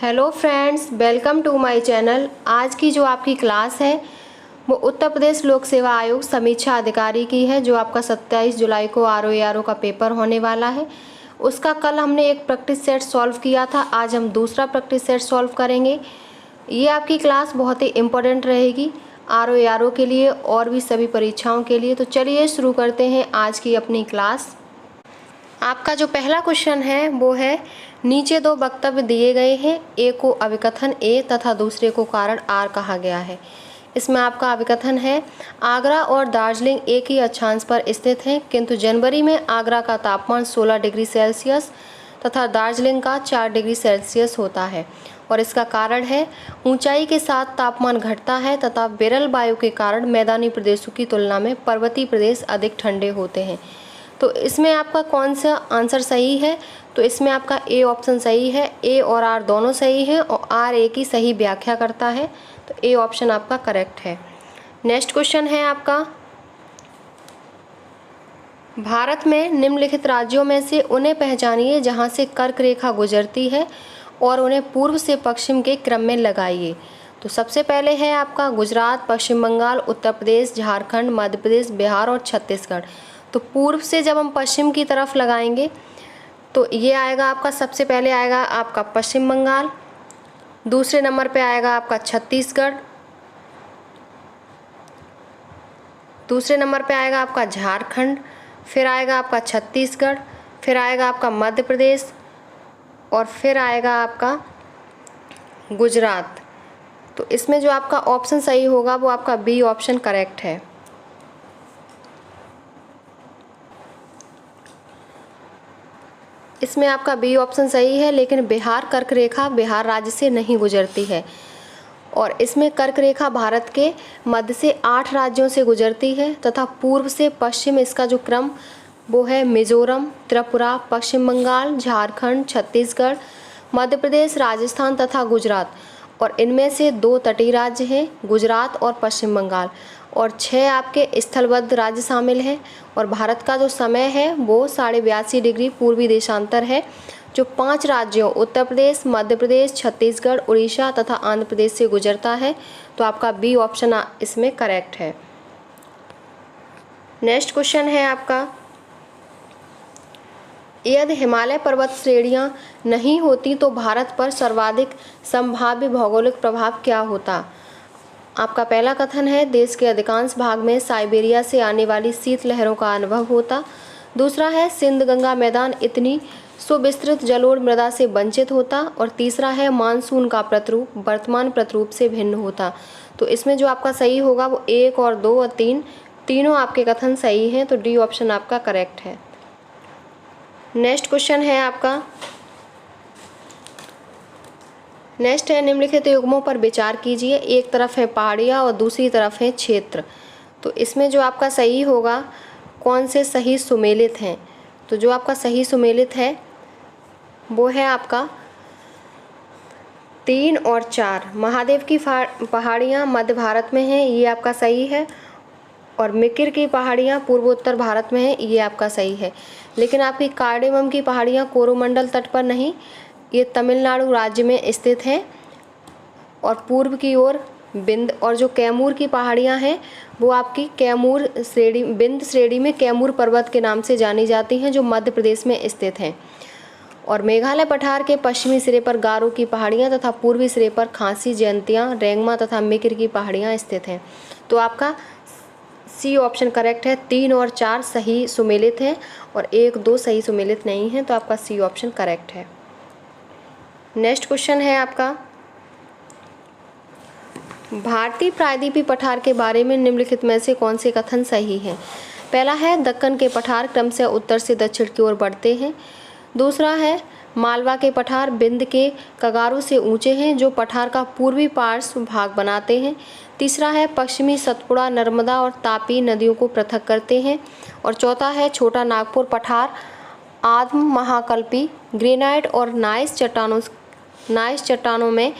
Hello friends, welcome to my channel. आज की जो आपकी क्लास है वो उत्तर प्रदेश लोक सेवा आयोग समीक्षा अधिकारी की है, जो आपका 27 जुलाई को आरओ का पेपर होने वाला है। उसका कल हमने एक प्रैक्टिस सेट सॉल्व किया था, आज हम दूसरा प्रैक्टिस सेट सॉल्व करेंगे। ये आपकी क्लास बहुत ही इम्पोर्टेंट रहेगी आरओ के लिए और भी सभी परीक्षाओं के लिए। तो चलिए शुरू करते हैं आज की अपनी क्लास। आपका जो पहला क्वेश्चन है वो है, नीचे दो वक्तव्य दिए गए हैं, ए को अभिकथन ए तथा दूसरे को कारण आर कहा गया है। इसमें आपका अभिकथन है, आगरा और दार्जिलिंग एक ही अक्षांश पर स्थित हैं, किंतु जनवरी में आगरा का तापमान 16 डिग्री सेल्सियस तथा दार्जिलिंग का 4 डिग्री सेल्सियस होता है और इसका कारण है ऊंचाई के साथ तापमान घटता है तथा विरल वायु के कारण मैदानी प्रदेशों की तुलना में पर्वतीय प्रदेश अधिक ठंडे होते हैं। तो इसमें आपका कौन सा आंसर सही है? तो इसमें आपका ए ऑप्शन सही है। ए और आर दोनों सही हैं और आर ए की सही व्याख्या करता है, तो ए ऑप्शन आपका करेक्ट है। नेक्स्ट क्वेश्चन है आपका, भारत में निम्नलिखित राज्यों में से उन्हें पहचानिए जहां से कर्क रेखा गुजरती है और उन्हें पूर्व से पश्चिम के क्रम में लगाइए। तो सबसे पहले है आपका गुजरात, पश्चिम बंगाल, उत्तर प्रदेश, झारखंड, मध्य प्रदेश, बिहार और छत्तीसगढ़। तो पूर्व से जब हम पश्चिम की तरफ लगाएंगे तो ये आएगा आपका, सबसे पहले आएगा आपका पश्चिम बंगाल, दूसरे नंबर पे आएगा आपका छत्तीसगढ़, दूसरे नंबर पे आएगा आपका झारखंड, फिर आएगा आपका छत्तीसगढ़, फिर आएगा आपका मध्य प्रदेश और फिर आएगा आपका गुजरात। तो इसमें जो आपका ऑप्शन सही होगा वो आपका बी ऑप्शन करेक्ट है। इसमें आपका बी ऑप्शन सही है, लेकिन बिहार कर्क रेखा बिहार राज्य से नहीं गुजरती है और इसमें कर्क रेखा भारत के मध्य से 8 राज्यों से गुजरती है तथा पूर्व से पश्चिम इसका जो क्रम वो है मिजोरम, त्रिपुरा, पश्चिम बंगाल, झारखंड, छत्तीसगढ़, मध्य प्रदेश, राजस्थान तथा गुजरात। और इनमें से 2 तटीय राज्य हैं, गुजरात और पश्चिम बंगाल, और 6 आपके स्थलबद्ध राज्य शामिल हैं। और भारत का जो समय है वो 82.5 डिग्री पूर्वी देशांतर है, जो 5 राज्यों उत्तर प्रदेश, मध्य प्रदेश, छत्तीसगढ़, उड़ीसा तथा आंध्र प्रदेश से गुजरता है। तो आपका बी ऑप्शन इसमें करेक्ट है। नेक्स्ट क्वेश्चन है आपका, यदि हिमालय पर्वत श्रेणियां नहीं होती तो भारत पर सर्वाधिक संभाव्य भौगोलिक प्रभाव क्या होता? आपका पहला कथन है, देश के अधिकांश भाग में साइबेरिया से आने वाली शीतलहरों का अनुभव होता। दूसरा है, सिंध गंगा मैदान इतनी सुविस्तृत जलोढ़ मृदा से वंचित होता। और तीसरा है, मानसून का प्रतिरूप वर्तमान प्रतिरूप से भिन्न होता। तो इसमें जो आपका सही होगा वो 1 और 2 और 3 तीनों आपके कथन सही हैं, तो डी ऑप्शन आपका करेक्ट है। नेक्स्ट क्वेश्चन है आपका, नेक्स्ट है, निम्नलिखित युग्मों पर विचार कीजिए। एक तरफ है पहाड़ियाँ और दूसरी तरफ है क्षेत्र। तो इसमें जो आपका सही होगा, कौन से सही सुमेलित हैं? तो जो आपका सही सुमेलित है वो है आपका 3 और 4। महादेव की पहाड़ियाँ मध्य भारत में हैं, ये आपका सही है। और मिकिर की पहाड़ियाँ पूर्वोत्तर भारत में हैं, ये आपका सही है। लेकिन आपकी कार्डेमम की पहाड़ियाँ कोरोमंडल तट पर नहीं, ये तमिलनाडु राज्य में स्थित हैं और पूर्व की ओर बिंद। और जो कैमूर की पहाड़ियाँ हैं वो आपकी कैमूर श्रेणी, बिंद श्रेणी में कैमूर पर्वत के नाम से जानी जाती हैं, जो मध्य प्रदेश में स्थित हैं। और मेघालय पठार के पश्चिमी सिरे पर गारो की पहाड़ियाँ तथा पूर्वी सिरे पर खांसी, जयंतियाँ, रेंगमा तथा मिकिर की पहाड़ियाँ स्थित हैं। तो आपका सी ऑप्शन करेक्ट है। 3 और 4 सही सुमेलित हैं और 1, 2 सही सुमेलित नहीं हैं, तो आपका सी ऑप्शन करेक्ट है। नेक्स्ट क्वेश्चन है आपका, भारतीय प्रायद्वीपीय पठार के बारे में निम्नलिखित में से कौन से कथन सही हैं? पहला है, दक्कन के पठार क्रमशः उत्तर से दक्षिण की ओर बढ़ते हैं। दूसरा है, मालवा के पठार बिंद के कगारों से ऊंचे हैं, जो पठार का पूर्वी पार्श्व भाग बनाते हैं। तीसरा है, पश्चिमी सतपुड़ा, नर्मदा और तापी नदियों को पृथक करते हैं। और चौथा है, छोटा नागपुर पठार आद्म महाकल्पी ग्रेनाइट और नाइस चट्टानों में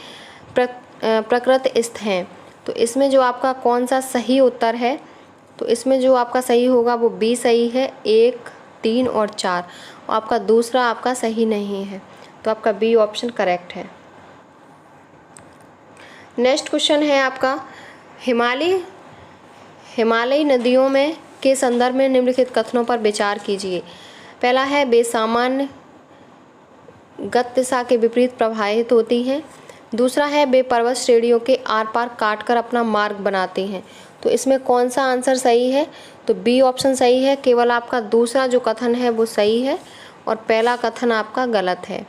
प्रकृत स्थित हैं। तो इसमें जो आपका कौन सा सही उत्तर है? तो इसमें जो आपका सही होगा वो बी सही है, 1, 3 और 4। आपका दूसरा आपका सही नहीं है, तो आपका बी ऑप्शन करेक्ट है। नेक्स्ट क्वेश्चन है आपका हिमालयी नदियों में के संदर्भ में निम्नलिखित कथनों पर विचार कीजिए। पहला है बेसामान्य गत दिशा के विपरीत प्रवाहित होती हैं। दूसरा है वे पर्वत श्रेणियों के आर पार काटकर अपना मार्ग बनाती हैं। तो इसमें कौन सा आंसर सही है? तो बी ऑप्शन सही है। केवल आपका दूसरा जो कथन है वो सही है और पहला कथन आपका गलत है।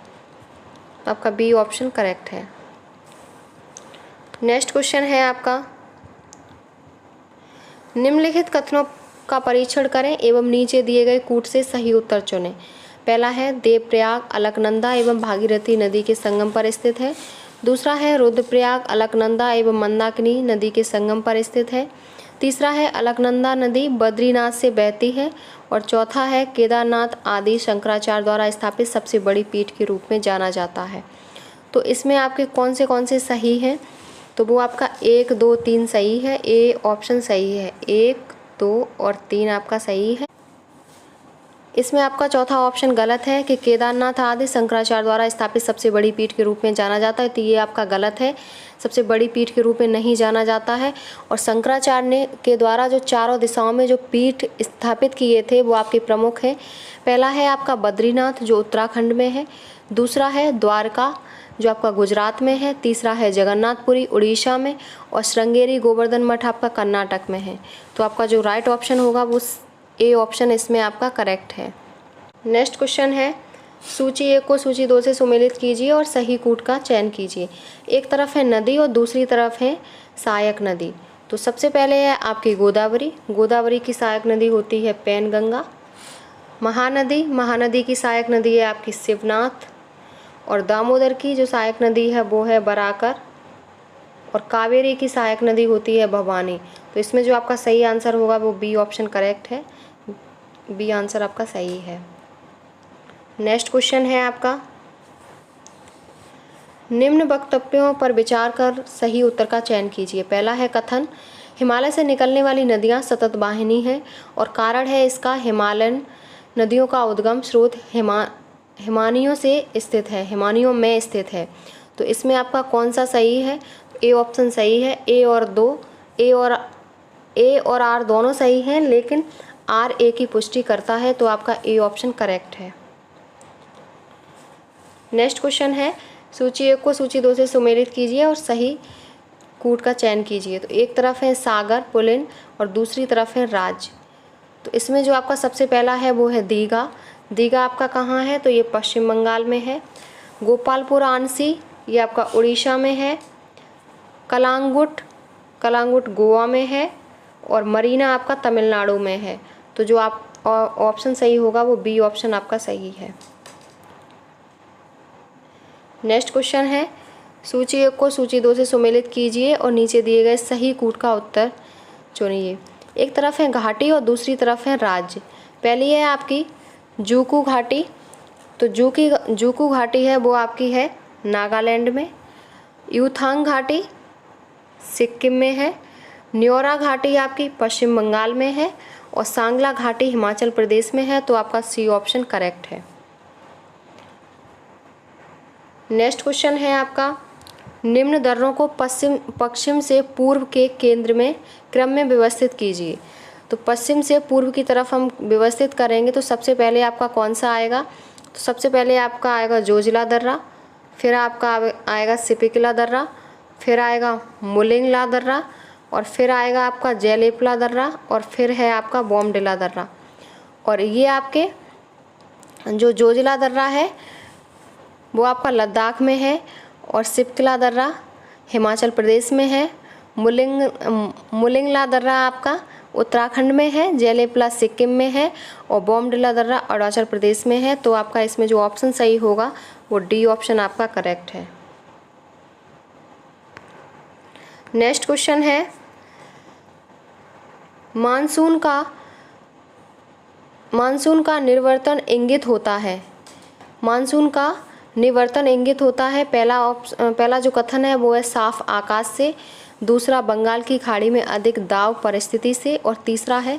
आपका बी ऑप्शन करेक्ट है। नेक्स्ट क्वेश्चन है आपका निम्नलिखित कथनों का परीक्षण करें एवं नीचे दिए गए कूट से सही उत्तर चुनें। पहला है देवप्रयाग अलकनंदा एवं भागीरथी नदी के संगम पर स्थित है। दूसरा है रुद्रप्रयाग अलकनंदा एवं मंदाकिनी नदी के संगम पर स्थित है। तीसरा है अलकनंदा नदी बद्रीनाथ से बहती है। और चौथा है केदारनाथ आदि शंकराचार्य द्वारा स्थापित सबसे बड़ी पीठ के रूप में जाना जाता है। तो इसमें आपके कौन से सही हैं? तो वो आपका 1, 2, 3 सही है। ए ऑप्शन सही है। 1, 2 और 3 आपका सही है। इसमें आपका चौथा ऑप्शन गलत है कि केदारनाथ आदि शंकराचार्य द्वारा स्थापित सबसे बड़ी पीठ के रूप में जाना जाता है। तो ये आपका गलत है। सबसे बड़ी पीठ के रूप में नहीं जाना जाता है। और शंकराचार्य ने के द्वारा जो चारों दिशाओं में जो पीठ स्थापित किए थे वो आपके प्रमुख हैं। पहला है आपका बद्रीनाथ जो उत्तराखंड में है। दूसरा है द्वारका जो आपका गुजरात में है। तीसरा है जगन्नाथपुरी उड़ीसा में। और श्रृंगेरी गोवर्धन मठ आपका कर्नाटक में है। तो आपका जो राइट ऑप्शन होगा वो ए ऑप्शन इसमें आपका करेक्ट है। नेक्स्ट क्वेश्चन है सूची 1 को सूची 2 से सुमेलित कीजिए और सही कूट का चयन कीजिए। एक तरफ है नदी और दूसरी तरफ है सहायक नदी। तो सबसे पहले है आपकी गोदावरी। गोदावरी की सहायक नदी होती है पैनगंगा। महानदी की सहायक नदी है आपकी शिवनाथ। और दामोदर की जो सहायक नदी है वो है बराकर। और कावेरी की सहायक नदी होती है भवानी। तो इसमें जो आपका सही आंसर होगा वो बी ऑप्शन करेक्ट है। बी आंसर आपका सही है। नेक्स्ट क्वेश्चन है आपका निम्न वक्तव्यों पर विचार कर सही उत्तर का चयन कीजिए। पहला है कथन हिमालय से निकलने वाली नदियां सतत वाहिनी हैं और कारण है इसका हिमालयन नदियों का उद्गम स्रोत हिमानियों में स्थित है। तो इसमें आपका कौन सा सही है? ए ऑप्शन सही है। ए और आर दोनों सही हैं लेकिन आर ए की पुष्टि करता है। तो आपका ए ऑप्शन करेक्ट है। नेक्स्ट क्वेश्चन है सूची 1 को सूची 2 से सुमेलित कीजिए और सही कूट का चयन कीजिए। तो एक तरफ है सागर पुलिन और दूसरी तरफ है राज। तो इसमें जो आपका सबसे पहला है वो है दीघा। दीघा आपका कहाँ है? तो ये पश्चिम बंगाल में है। गोपालपुर आनसी ये आपका उड़ीसा में है। कलांगुट गोवा में है। और मरीना आपका तमिलनाडु में है। तो जो आप ऑप्शन सही होगा वो बी ऑप्शन आपका सही है। नेक्स्ट क्वेश्चन है सूची 1 को सूची 2 से सुमेलित कीजिए और नीचे दिए गए सही कूट का उत्तर चुनिए। एक तरफ है घाटी और दूसरी तरफ है राज्य। पहली है आपकी जूकू घाटी। तो जूकू घाटी है वो आपकी है नागालैंड में। यूथांग घाटी सिक्किम में है। न्योरा घाटी आपकी पश्चिम बंगाल में है। और सांगला घाटी हिमाचल प्रदेश में है। तो आपका सी ऑप्शन करेक्ट है। नेक्स्ट क्वेश्चन है आपका निम्न दर्रों को पश्चिम से पूर्व के केंद्र में क्रम में व्यवस्थित कीजिए। तो पश्चिम से पूर्व की तरफ हम व्यवस्थित करेंगे तो सबसे पहले आपका कौन सा आएगा? तो सबसे पहले आपका आएगा जोजिला दर्रा। फिर आपका आएगा सिपिकला दर्रा। फिर आएगा मुलिंगला दर्रा। और फिर आएगा आपका जयलेपला दर्रा। और फिर है आपका बॉमडिला दर्रा। और ये आपके जो जोजिला दर्रा है वो आपका लद्दाख में है। और सिपकला दर्रा हिमाचल प्रदेश में है। मुलिंगला दर्रा आपका उत्तराखंड में है। जयलेपला सिक्किम में है। और बॉमडिला दर्रा अरुणाचल प्रदेश में है। तो आपका इसमें जो ऑप्शन सही होगा वो डी ऑप्शन आपका करेक्ट है। नेक्स्ट क्वेश्चन है मानसून का निवर्तन इंगित होता है। मानसून का निवर्तन इंगित होता है। पहला जो कथन है वो है साफ आकाश से। दूसरा बंगाल की खाड़ी में अधिक दाब परिस्थिति से। और तीसरा है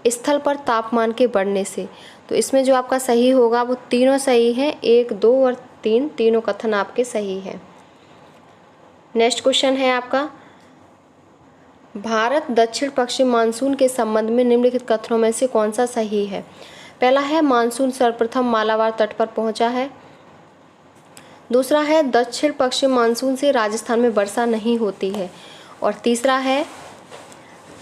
स्थल पर तापमान के बढ़ने से। तो इसमें जो आपका सही होगा वो तीनों सही हैं। 1, 2 और 3 तीनों कथन आपके सही हैं। नेक्स्ट क्वेश्चन है आपका, भारत दक्षिण पश्चिम मानसून के संबंध में निम्नलिखित कथनों में से कौन सा सही है। पहला है मानसून सर्वप्रथम मालाबार तट पर पहुंचा है। दूसरा है दक्षिण पश्चिम मानसून से राजस्थान में वर्षा नहीं होती है। और तीसरा है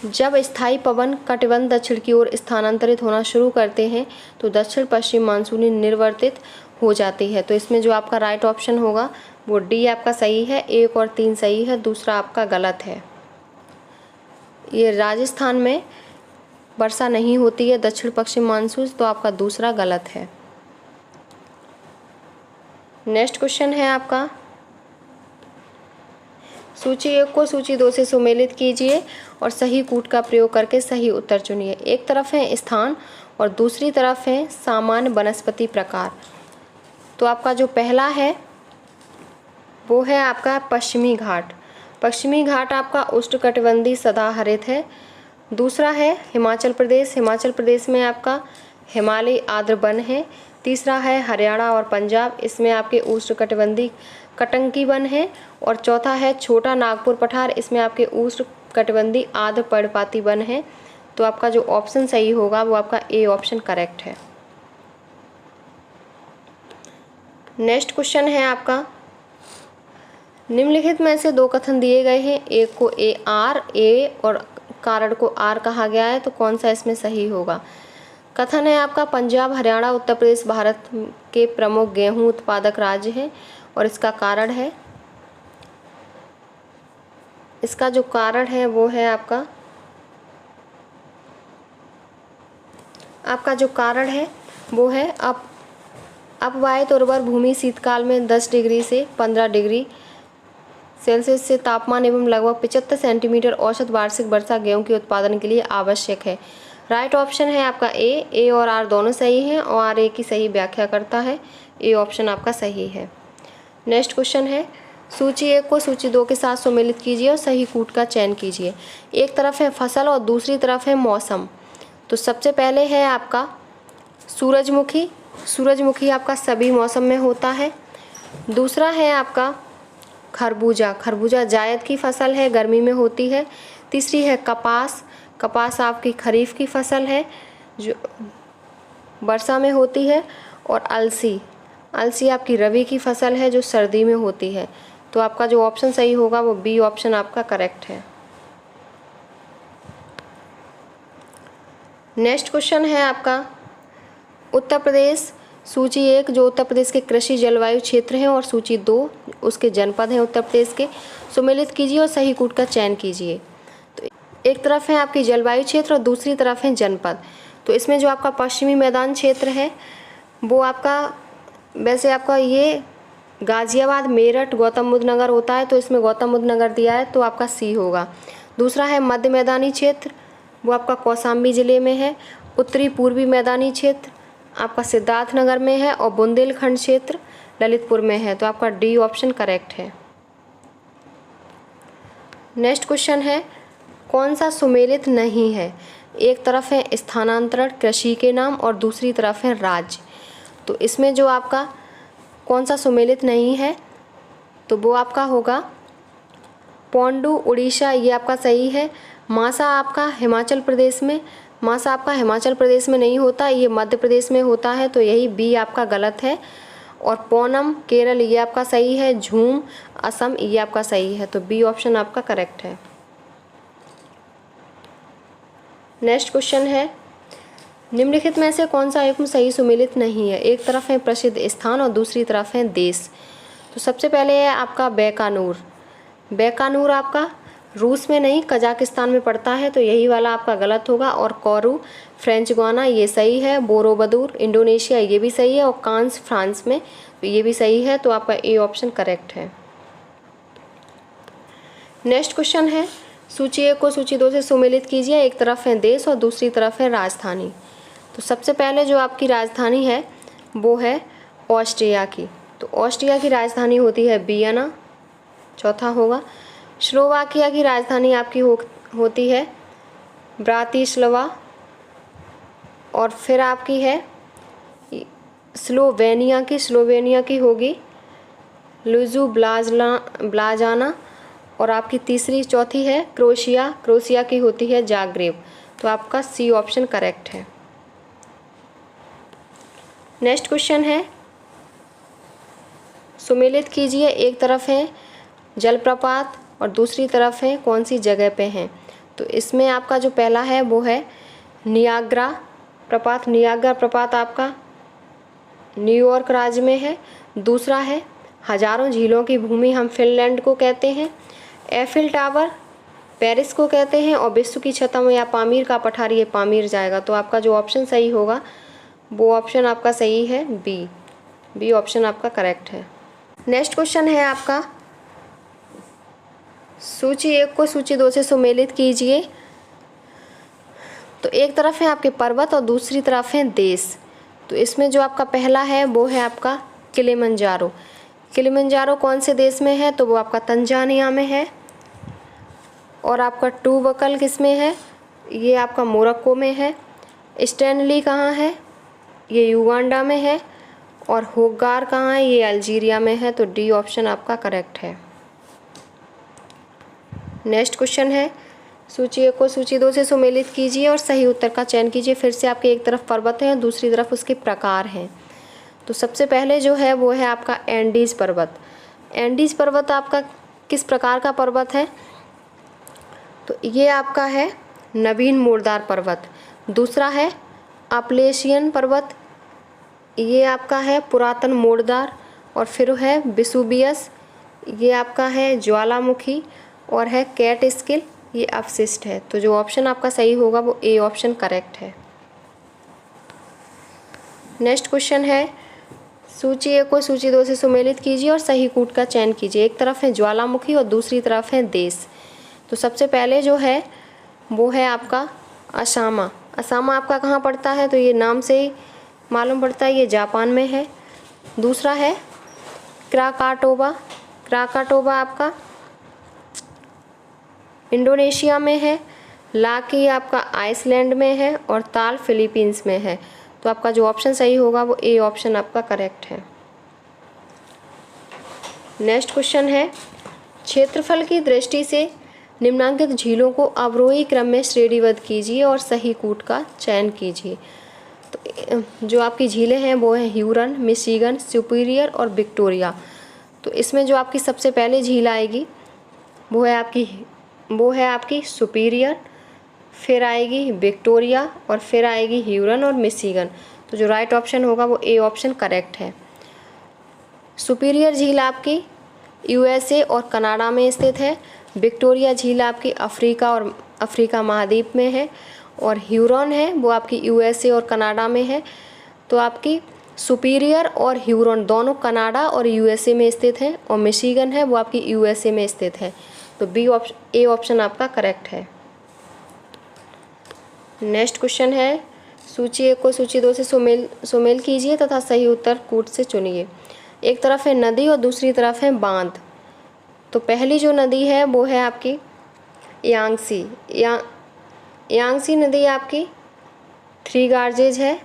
जब स्थायी पवन कटिबंध दक्षिण की ओर स्थानांतरित होना शुरू करते हैं तो दक्षिण पश्चिम मानसूनी निर्वर्तित हो जाती है। तो इसमें जो आपका राइट ऑप्शन होगा वो डी आपका सही है। 1 और 3 सही है, दूसरा आपका गलत है। ये राजस्थान में वर्षा नहीं होती है दक्षिण पश्चिम मानसून, तो आपका दूसरा गलत है। नेक्स्ट क्वेश्चन है आपका, सूची 1 को सूची 2 से सुमेलित कीजिए और सही कूट का प्रयोग करके सही उत्तर चुनिए। एक तरफ है स्थान और दूसरी तरफ है सामान्य वनस्पति प्रकार। तो आपका जो पहला है वो है आपका पश्चिमी घाट। पश्चिमी घाट आपका उष्णकटिबंधीय सदाहरित है। दूसरा है हिमाचल प्रदेश। हिमाचल प्रदेश में आपका हिमालयी आर्द्र वन है। तीसरा है हरियाणा और पंजाब, इसमें आपके उष्णकटिबंधीय कटंकी वन है। और चौथा है छोटा नागपुर पठार, इसमें आपके उष्णकटिबंधीय आर्द्र पर्णपाती वन है। तो आपका जो ऑप्शन सही होगा वो आपका ए ऑप्शन करेक्ट है। नेक्स्ट क्वेश्चन है आपका, निम्नलिखित में से 2 कथन दिए गए हैं, एक को ए और कारण को आर कहा गया है, तो कौन सा इसमें सही होगा। कथन है आपका पंजाब हरियाणा उत्तर प्रदेश भारत के प्रमुख गेहूं उत्पादक राज्य हैं और इसका कारण है, इसका जो कारण है वो है आपका जो कारण है वो है अपवाहित उर्वर भूमि शीतकाल में 10 डिग्री से 15 डिग्री सेल्सियस से तापमान एवं लगभग 75 सेंटीमीटर औसत वार्षिक वर्षा गेहूं के उत्पादन के लिए आवश्यक है। राइट ऑप्शन है आपका ए और आर दोनों सही हैं और आर ए की सही व्याख्या करता है। ए ऑप्शन आपका सही है। नेक्स्ट क्वेश्चन है, सूची 1 को सूची 2 के साथ सुमेलित कीजिए और सही कूट का चयन कीजिए। एक तरफ है फसल और दूसरी तरफ है मौसम। तो सबसे पहले है आपका सूरजमुखी। सूरजमुखी आपका सभी मौसम में होता है। दूसरा है आपका खरबूजा। खरबूजा जायद की फसल है, गर्मी में होती है। तीसरी है कपास। कपास आपकी खरीफ की फसल है जो वर्षा में होती है। और अलसी। अलसी आपकी रबी की फसल है जो सर्दी में होती है। तो आपका जो ऑप्शन सही होगा वो बी ऑप्शन आपका करेक्ट है। नेक्स्ट क्वेश्चन है आपका उत्तर प्रदेश। सूची 1 जो उत्तर प्रदेश के कृषि जलवायु क्षेत्र हैं और सूची 2 उसके जनपद हैं उत्तर प्रदेश के, सुमेलित कीजिए और सही कूट का चयन कीजिए। तो एक तरफ है आपकी जलवायु क्षेत्र और दूसरी तरफ है जनपद। तो इसमें जो आपका पश्चिमी मैदान क्षेत्र है वो आपका वैसे आपका ये गाजियाबाद मेरठ गौतम बुद्ध नगर होता है, तो इसमें गौतम बुद्ध नगर दिया है तो आपका सी होगा। दूसरा है मध्य मैदानी क्षेत्र, वो आपका कौशाम्बी ज़िले में है। उत्तरी पूर्वी मैदानी क्षेत्र आपका सिद्धार्थनगर में है और बुंदेलखंड क्षेत्र ललितपुर में है। तो आपका डी ऑप्शन करेक्ट है। नेक्स्ट क्वेश्चन है, कौन सा सुमेलित नहीं है। एक तरफ है स्थानांतरण कृषि के नाम और दूसरी तरफ है राज्य। तो इसमें जो आपका कौन सा सुमेलित नहीं है तो वो आपका होगा पोंडू उड़ीसा, ये आपका सही है। मासा आपका हिमाचल प्रदेश में, मासा आपका हिमाचल प्रदेश में नहीं होता, ये मध्य प्रदेश में होता है, तो यही बी आपका गलत है। और पोनम केरल ये आपका सही है। झूम असम ये आपका सही है। तो बी ऑप्शन आपका करेक्ट है। नेक्स्ट क्वेश्चन है, निम्नलिखित में से कौन सा युग्म सही सुमेलित नहीं है। एक तरफ है प्रसिद्ध स्थान और दूसरी तरफ है देश। तो सबसे पहले है आपका बैकानूर। बैकानूर आपका रूस में नहीं कजाकिस्तान में पड़ता है, तो यही वाला आपका गलत होगा। और कोरू फ्रेंच गुआना ये सही है। बोरोबदूर इंडोनेशिया ये भी सही है। और कांस फ्रांस में, तो ये भी सही है। तो आपका ए ऑप्शन करेक्ट है। नेक्स्ट क्वेश्चन है, सूची 1 को सूची 2 से सुमेलित कीजिए। एक तरफ है देश और दूसरी तरफ है राजधानी। तो सबसे पहले जो आपकी राजधानी है वो है ऑस्ट्रिया की। तो ऑस्ट्रिया की राजधानी होती है वियना, चौथा होगा। स्लोवाकिया की राजधानी आपकी होती है ब्रातिस्लावा। और फिर आपकी है स्लोवेनिया की होगी ब्लाजाना। और आपकी तीसरी चौथी है क्रोशिया, क्रोशिया की होती है जाग्रेब। तो आपका सी ऑप्शन करेक्ट है। नेक्स्ट क्वेश्चन है, सुमेलित कीजिए, एक तरफ है जलप्रपात और दूसरी तरफ है कौन सी जगह पे हैं। तो इसमें आपका जो पहला है वो है नियाग्रा प्रपात। नियाग्रा प्रपात आपका न्यूयॉर्क राज्य में है। दूसरा है हजारों झीलों की भूमि हम फिनलैंड को कहते हैं। एफिल टावर पेरिस को कहते हैं। और विश्व की छतम या पामीर का पठार, ये पामीर जाएगा। तो आपका जो ऑप्शन सही होगा वो ऑप्शन आपका सही है बी ऑप्शन आपका करेक्ट है। नेक्स्ट क्वेश्चन है आपका, सूची 1 को सूची 2 से सुमेलित कीजिए। तो एक तरफ है आपके पर्वत और दूसरी तरफ है देश। तो इसमें जो आपका पहला है वो है आपका किलिमंजारो। किलिमंजारो कौन से देश में है, तो वो आपका तंजानिया में है। और आपका टूबकल किस में है, ये आपका मोरक्को में है। स्टैनली कहाँ है, ये युगांडा में है। और होगार कहाँ है, ये अल्जीरिया में है। तो डी ऑप्शन आपका करेक्ट है। नेक्स्ट क्वेश्चन है, सूची 1 को सूची 2 से सुमेलित कीजिए और सही उत्तर का चयन कीजिए। फिर से आपके एक तरफ पर्वत है और दूसरी तरफ उसके प्रकार हैं। तो सबसे पहले जो है वो है आपका एंडीज़ पर्वत। एंडीज़ पर्वत आपका किस प्रकार का पर्वत है, तो ये आपका है नवीन मोड़दार पर्वत। दूसरा है अपलेशियन पर्वत, ये आपका है पुरातन मोड़दार। और फिर है विसुबियस, ये आपका है ज्वालामुखी। और है कैट स्किल, ये अवशिष्ट है। तो जो ऑप्शन आपका सही होगा वो ए ऑप्शन करेक्ट है। नेक्स्ट क्वेश्चन है, सूची 1 को सूची 2 से सुमेलित कीजिए और सही कूट का चयन कीजिए। एक तरफ है ज्वालामुखी और दूसरी तरफ है देश। तो सबसे पहले जो है वो है आपका असामा। असामा आपका कहाँ पड़ता है, तो ये नाम से ही मालूम पड़ता है, ये जापान में है। दूसरा है क्राकाटोबा। क्राकाटोबा आपका इंडोनेशिया में है। लाकी आपका आइसलैंड में है। और ताल फिलीपींस में है। तो आपका जो ऑप्शन सही होगा वो ए ऑप्शन आपका करेक्ट है। नेक्स्ट क्वेश्चन है, क्षेत्रफल की दृष्टि से निम्नांकित झीलों को अवरोही क्रम में श्रेणीबद्ध कीजिए और सही कूट का चयन कीजिए। तो जो आपकी झीलें हैं वो हैं ह्यूरन, मिशिगन, सुपीरियर और विक्टोरिया। तो इसमें जो आपकी सबसे पहले झील आएगी वो है आपकी सुपीरियर, फिर आएगी विक्टोरिया और फिर आएगी ह्यूरन और मिशिगन। तो जो राइट ऑप्शन होगा वो ए ऑप्शन करेक्ट है। सुपीरियर झील आपकी यूएसए और कनाडा में स्थित है। विक्टोरिया झील आपकी अफ्रीका महाद्वीप में है। और ह्यूरन है वो आपकी यूएसए और कनाडा में है। तो आपकी सुपीरियर और ह्यूरन दोनों कनाडा और यूएसए में स्थित हैं। और मिशिगन है वो आपकी यूएसए में स्थित है। तो ए ऑप्शन आपका करेक्ट है। नेक्स्ट क्वेश्चन है, सूची 1 को सूची 2 से सुमेल कीजिए तथा सही उत्तर कूट से चुनिए। एक तरफ है नदी और दूसरी तरफ है बांध। तो पहली जो नदी है वो है आपकी यांगसी। यांगसी नदी आपकी 3 गार्जेज है।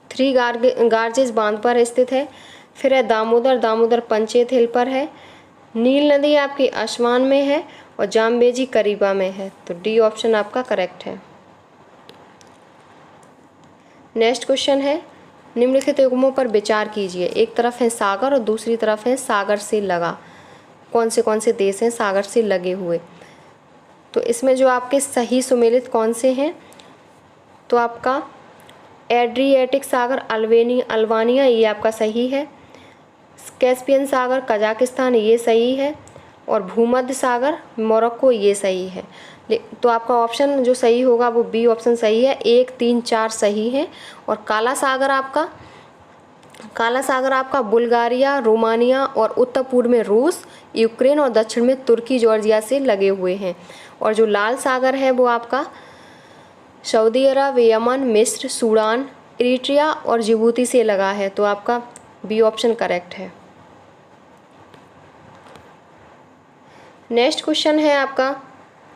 3 गार्जेज बांध पर स्थित है। फिर है दामोदर पंचेत हिल पर है। नील नदी आपकी आसमान में है। और जाम्बेजी करीबा में है। तो डी ऑप्शन आपका करेक्ट है। नेक्स्ट क्वेश्चन है, निम्नलिखित युग्मों पर विचार कीजिए। एक तरफ है सागर और दूसरी तरफ है सागर से लगा। कौन से देश हैं सागर से लगे हुए। तो इसमें जो आपके सही सुमेलित कौन से हैं, तो आपका एड्रिएटिक सागर अल्बानिया ये आपका सही है। कैस्पियन सागर कजाकिस्तान ये सही है। और भूमध्य सागर मोरक्को ये सही है। तो आपका ऑप्शन जो सही होगा वो बी ऑप्शन सही है। 1, 3, 4 सही है। और काला सागर आपका बुल्गारिया, रोमानिया और उत्तर पूर्व में रूस, यूक्रेन और दक्षिण में तुर्की, जॉर्जिया से लगे हुए हैं। और जो लाल सागर है वो आपका सऊदी अरब, यमन, मिस्र, सूडान, इरिट्रिया और जिबूती से लगा है। तो आपका बी ऑप्शन करेक्ट है। नेक्स्ट क्वेश्चन है आपका,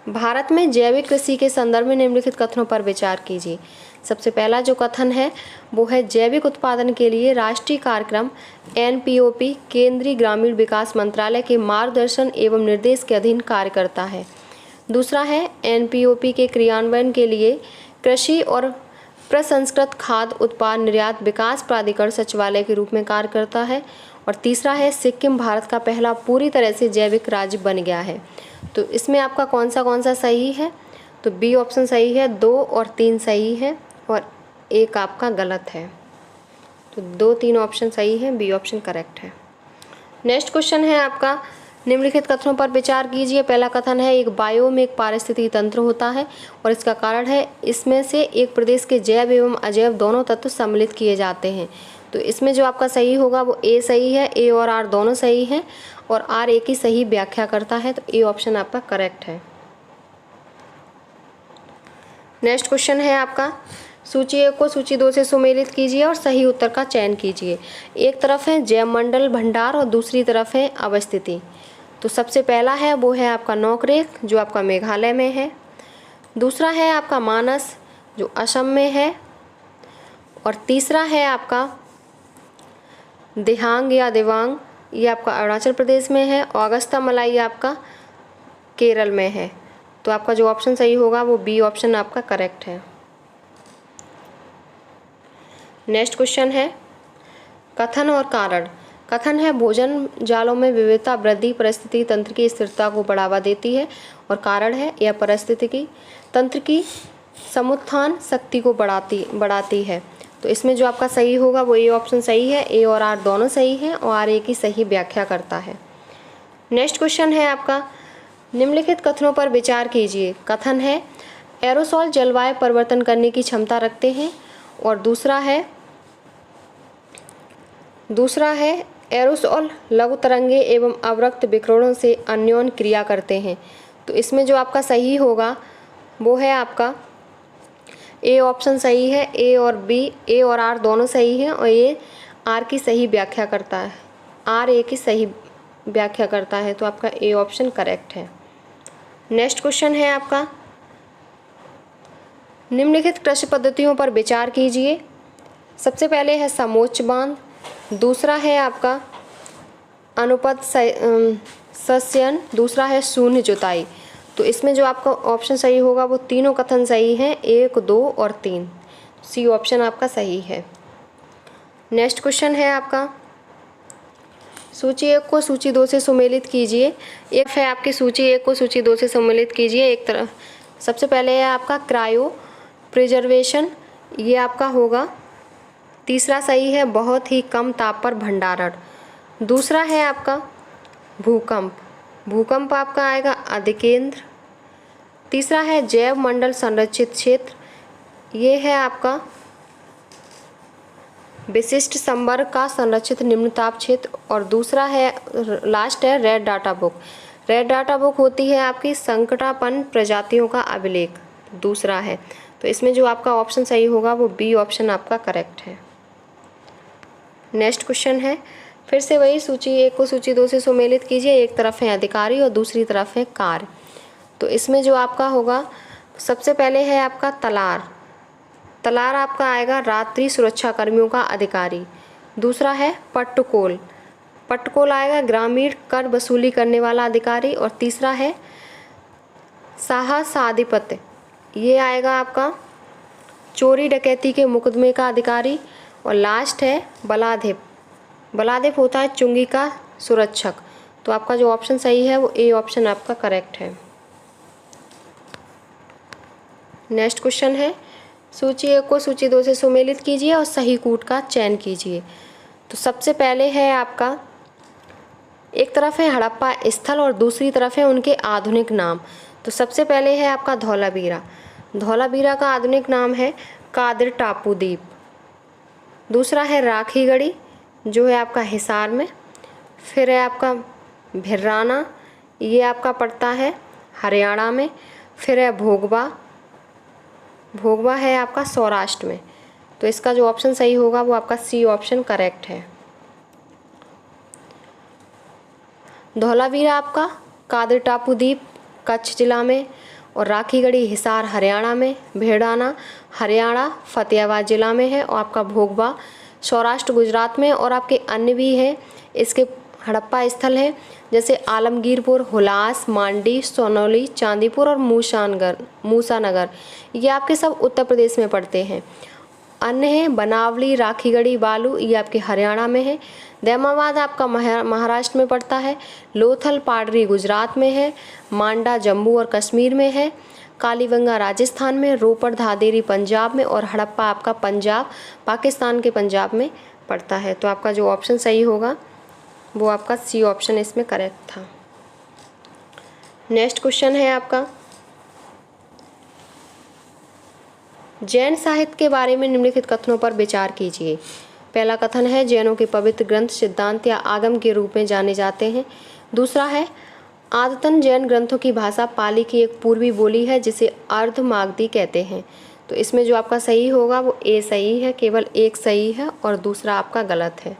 भारत में जैविक कृषि के संदर्भ में निम्नलिखित कथनों पर विचार कीजिए। सबसे पहला जो कथन है वो है जैविक उत्पादन के लिए राष्ट्रीय कार्यक्रम NPOP केंद्रीय ग्रामीण विकास मंत्रालय के मार्गदर्शन एवं निर्देश के अधीन कार्य करता है। दूसरा है NPOP के क्रियान्वयन के लिए कृषि और प्रसंस्कृत खाद्य उत्पाद निर्यात विकास प्राधिकरण सचिवालय के रूप में कार्य करता है। और तीसरा है सिक्किम भारत का पहला पूरी तरह से जैविक राज्य बन गया है। तो इसमें आपका कौन सा सही है? तो बी ऑप्शन सही है, 2 और 3 सही है और 1 आपका गलत है। तो 2, 3 ऑप्शन सही है, बी ऑप्शन करेक्ट है। नेक्स्ट क्वेश्चन है आपका निम्नलिखित कथनों पर विचार कीजिए। पहला कथन है एक बायोम एक पारिस्थितिकी तंत्र होता है और इसका कारण है इसमें से एक प्रदेश के जैव एवं अजैव दोनों तत्व सम्मिलित किए जाते हैं। तो इसमें जो आपका सही होगा वो ए सही है, ए और आर दोनों सही हैं और आर ए की सही व्याख्या करता है। तो ए ऑप्शन आपका करेक्ट है। नेक्स्ट क्वेश्चन है आपका सूची 1 को सूची 2 से सुमेलित कीजिए और सही उत्तर का चयन कीजिए। एक तरफ है जैवमंडल भंडार और दूसरी तरफ है अवस्थिति। तो सबसे पहला है वो है आपका नौकरेक जो आपका मेघालय में है। दूसरा है आपका मानस जो असम में है और तीसरा है आपका दिहांग या दिवांग ये आपका अरुणाचल प्रदेश में है और अगस्ता मलाई आपका केरल में है। तो आपका जो ऑप्शन सही होगा वो बी ऑप्शन आपका करेक्ट है। नेक्स्ट क्वेश्चन है कथन और कारण। कथन है भोजन जालों में विविधता वृद्धि परिस्थिति तंत्र की स्थिरता को बढ़ावा देती है और कारण है यह परिस्थितिकी तंत्र की समुत्थान शक्ति को बढ़ाती है। तो इसमें जो आपका सही होगा वो ए ऑप्शन सही है, ए और आर दोनों सही हैं और आर ए की सही व्याख्या करता है। नेक्स्ट क्वेश्चन है आपका निम्नलिखित कथनों पर विचार कीजिए। कथन है एरोसॉल जलवायु परिवर्तन करने की क्षमता रखते हैं और दूसरा है एरोसॉल लघु तरंगे एवं अवरक्त विकिरणों से अन्योन्य क्रिया करते हैं। तो इसमें जो आपका सही होगा वो है आपका ए ऑप्शन सही है, ए और आर दोनों सही हैं और ये आर की सही व्याख्या करता है, आर ए की सही व्याख्या करता है। तो आपका ए ऑप्शन करेक्ट है। नेक्स्ट क्वेश्चन है आपका निम्नलिखित कृषि पद्धतियों पर विचार कीजिए। सबसे पहले है समोच्च बांध, दूसरा है आपका अनुपद सस्यन, दूसरा है शून्य जुताई। तो इसमें जो आपका ऑप्शन सही होगा वो तीनों कथन सही हैं, 1, 2 और 3। सी ऑप्शन आपका सही है। नेक्स्ट क्वेश्चन है आपका सूची 1 को सूची 2 से सुमेलित कीजिए। एक है आपकी सूची 1 को सूची 2 से सुमेलित कीजिए। एक तरफ सबसे पहले है आपका क्रायो प्रिजर्वेशन, ये आपका होगा। तीसरा सही है बहुत ही कम ताप पर भंडारण। दूसरा है आपका भूकंप आपका आएगा अधिकेंद्र। तीसरा है जैव मंडल संरक्षित क्षेत्र, ये है आपका विशिष्ट संवर्ग का संरक्षित निम्न ताप क्षेत्र। और दूसरा है लास्ट है red data book. Red data book होती है आपकी संकटापन्न प्रजातियों का अभिलेख, दूसरा है। तो इसमें जो आपका ऑप्शन सही होगा वो बी ऑप्शन आपका करेक्ट है। नेक्स्ट क्वेश्चन है फिर से वही सूची 1 को सूची 2 से सुमेलित कीजिए। एक तरफ है अधिकारी और दूसरी तरफ है कार्य। तो इसमें जो आपका होगा सबसे पहले है आपका तलार आपका आएगा रात्रि सुरक्षा कर्मियों का अधिकारी। दूसरा है पट्टकोल आएगा ग्रामीण कर वसूली करने वाला अधिकारी। और तीसरा है साहसाधिपत्य, ये आएगा आपका चोरी डकैती के मुकदमे का अधिकारी। और लास्ट है बलाधिप होता है चुंगी का सुरक्षक। तो आपका जो ऑप्शन सही है वो ए ऑप्शन आपका करेक्ट है। नेक्स्ट क्वेश्चन है सूची 1 को सूची 2 से सुमेलित कीजिए और सही कूट का चयन कीजिए। तो सबसे पहले है आपका एक तरफ है हड़प्पा स्थल और दूसरी तरफ है उनके आधुनिक नाम। तो सबसे पहले है आपका धौलावीरा का आधुनिक नाम है कादिर टापू द्वीप। दूसरा है राखीगढ़ी जो है आपका हिसार में। फिर है आपका भिर्राना, ये आपका पड़ता है हरियाणा में। फिर है भोगवा है आपका सौराष्ट्र में। तो इसका जो ऑप्शन सही होगा वो आपका सी ऑप्शन करेक्ट है। धौलावीरा आपका कादिर टापू द्वीप कच्छ जिला में और राखीगढ़ी हिसार हरियाणा में, भेड़ाना हरियाणा फतेहाबाद जिला में है, और आपका भोगबा सौराष्ट्र गुजरात में। और आपके अन्य भी हैं इसके हड़प्पा स्थल हैं, जैसे आलमगीरपुर, हुलास, मांडी, सोनौली, चांदीपुर और मूसानगर, ये आपके सब उत्तर प्रदेश में पड़ते हैं। अन्य हैं बनावली, राखीगढ़ी, बालू, ये आपके हरियाणा में है। दैमाबाद आपका महाराष्ट्र में पड़ता है। लोथल पाडरी गुजरात में है। मांडा जम्मू और कश्मीर में है। कालीबंगा राजस्थान में, रोपड़ धादेरी पंजाब में, और हड़प्पा आपका पंजाब पाकिस्तान के पंजाब में पड़ता है। तो आपका जो ऑप्शन सही होगा वो आपका सी ऑप्शन इसमें करेक्ट था। नेक्स्ट क्वेश्चन है आपका, जैन साहित्य के बारे में निम्नलिखित कथनों पर विचार कीजिए। पहला कथन है जैनों के पवित्र ग्रंथ सिद्धांत या आगम के रूप में जाने जाते हैं। दूसरा है आदतन जैन ग्रंथों की भाषा पाली की एक पूर्वी बोली है जिसे अर्धमागधी कहते हैं। तो इसमें जो आपका सही होगा वो ए सही है, केवल एक सही है और दूसरा आपका गलत है।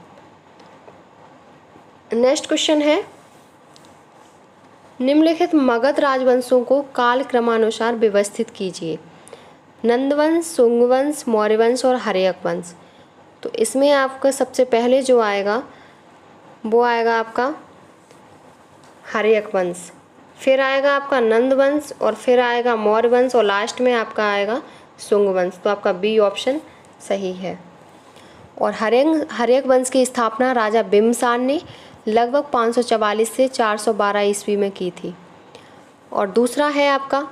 नेक्स्ट क्वेश्चन है निम्नलिखित मगध राजवंशों को काल क्रमानुसार व्यवस्थित कीजिए। नंदवंश, सुंगवंश, मौर्यवंश और हर्यक वंश। तो इसमें आपका सबसे पहले जो आएगा वो आएगा आपका हर्यक वंश, फिर आएगा आपका नंदवंश, और फिर आएगा मौर्य वंश, और लास्ट में आपका आएगा सुंग वंश। तो आपका बी ऑप्शन सही है। और हर्यक वंश की स्थापना राजा बिम्बसार ने लगभग 544 से 412 ईस्वी में की थी। और दूसरा है आपका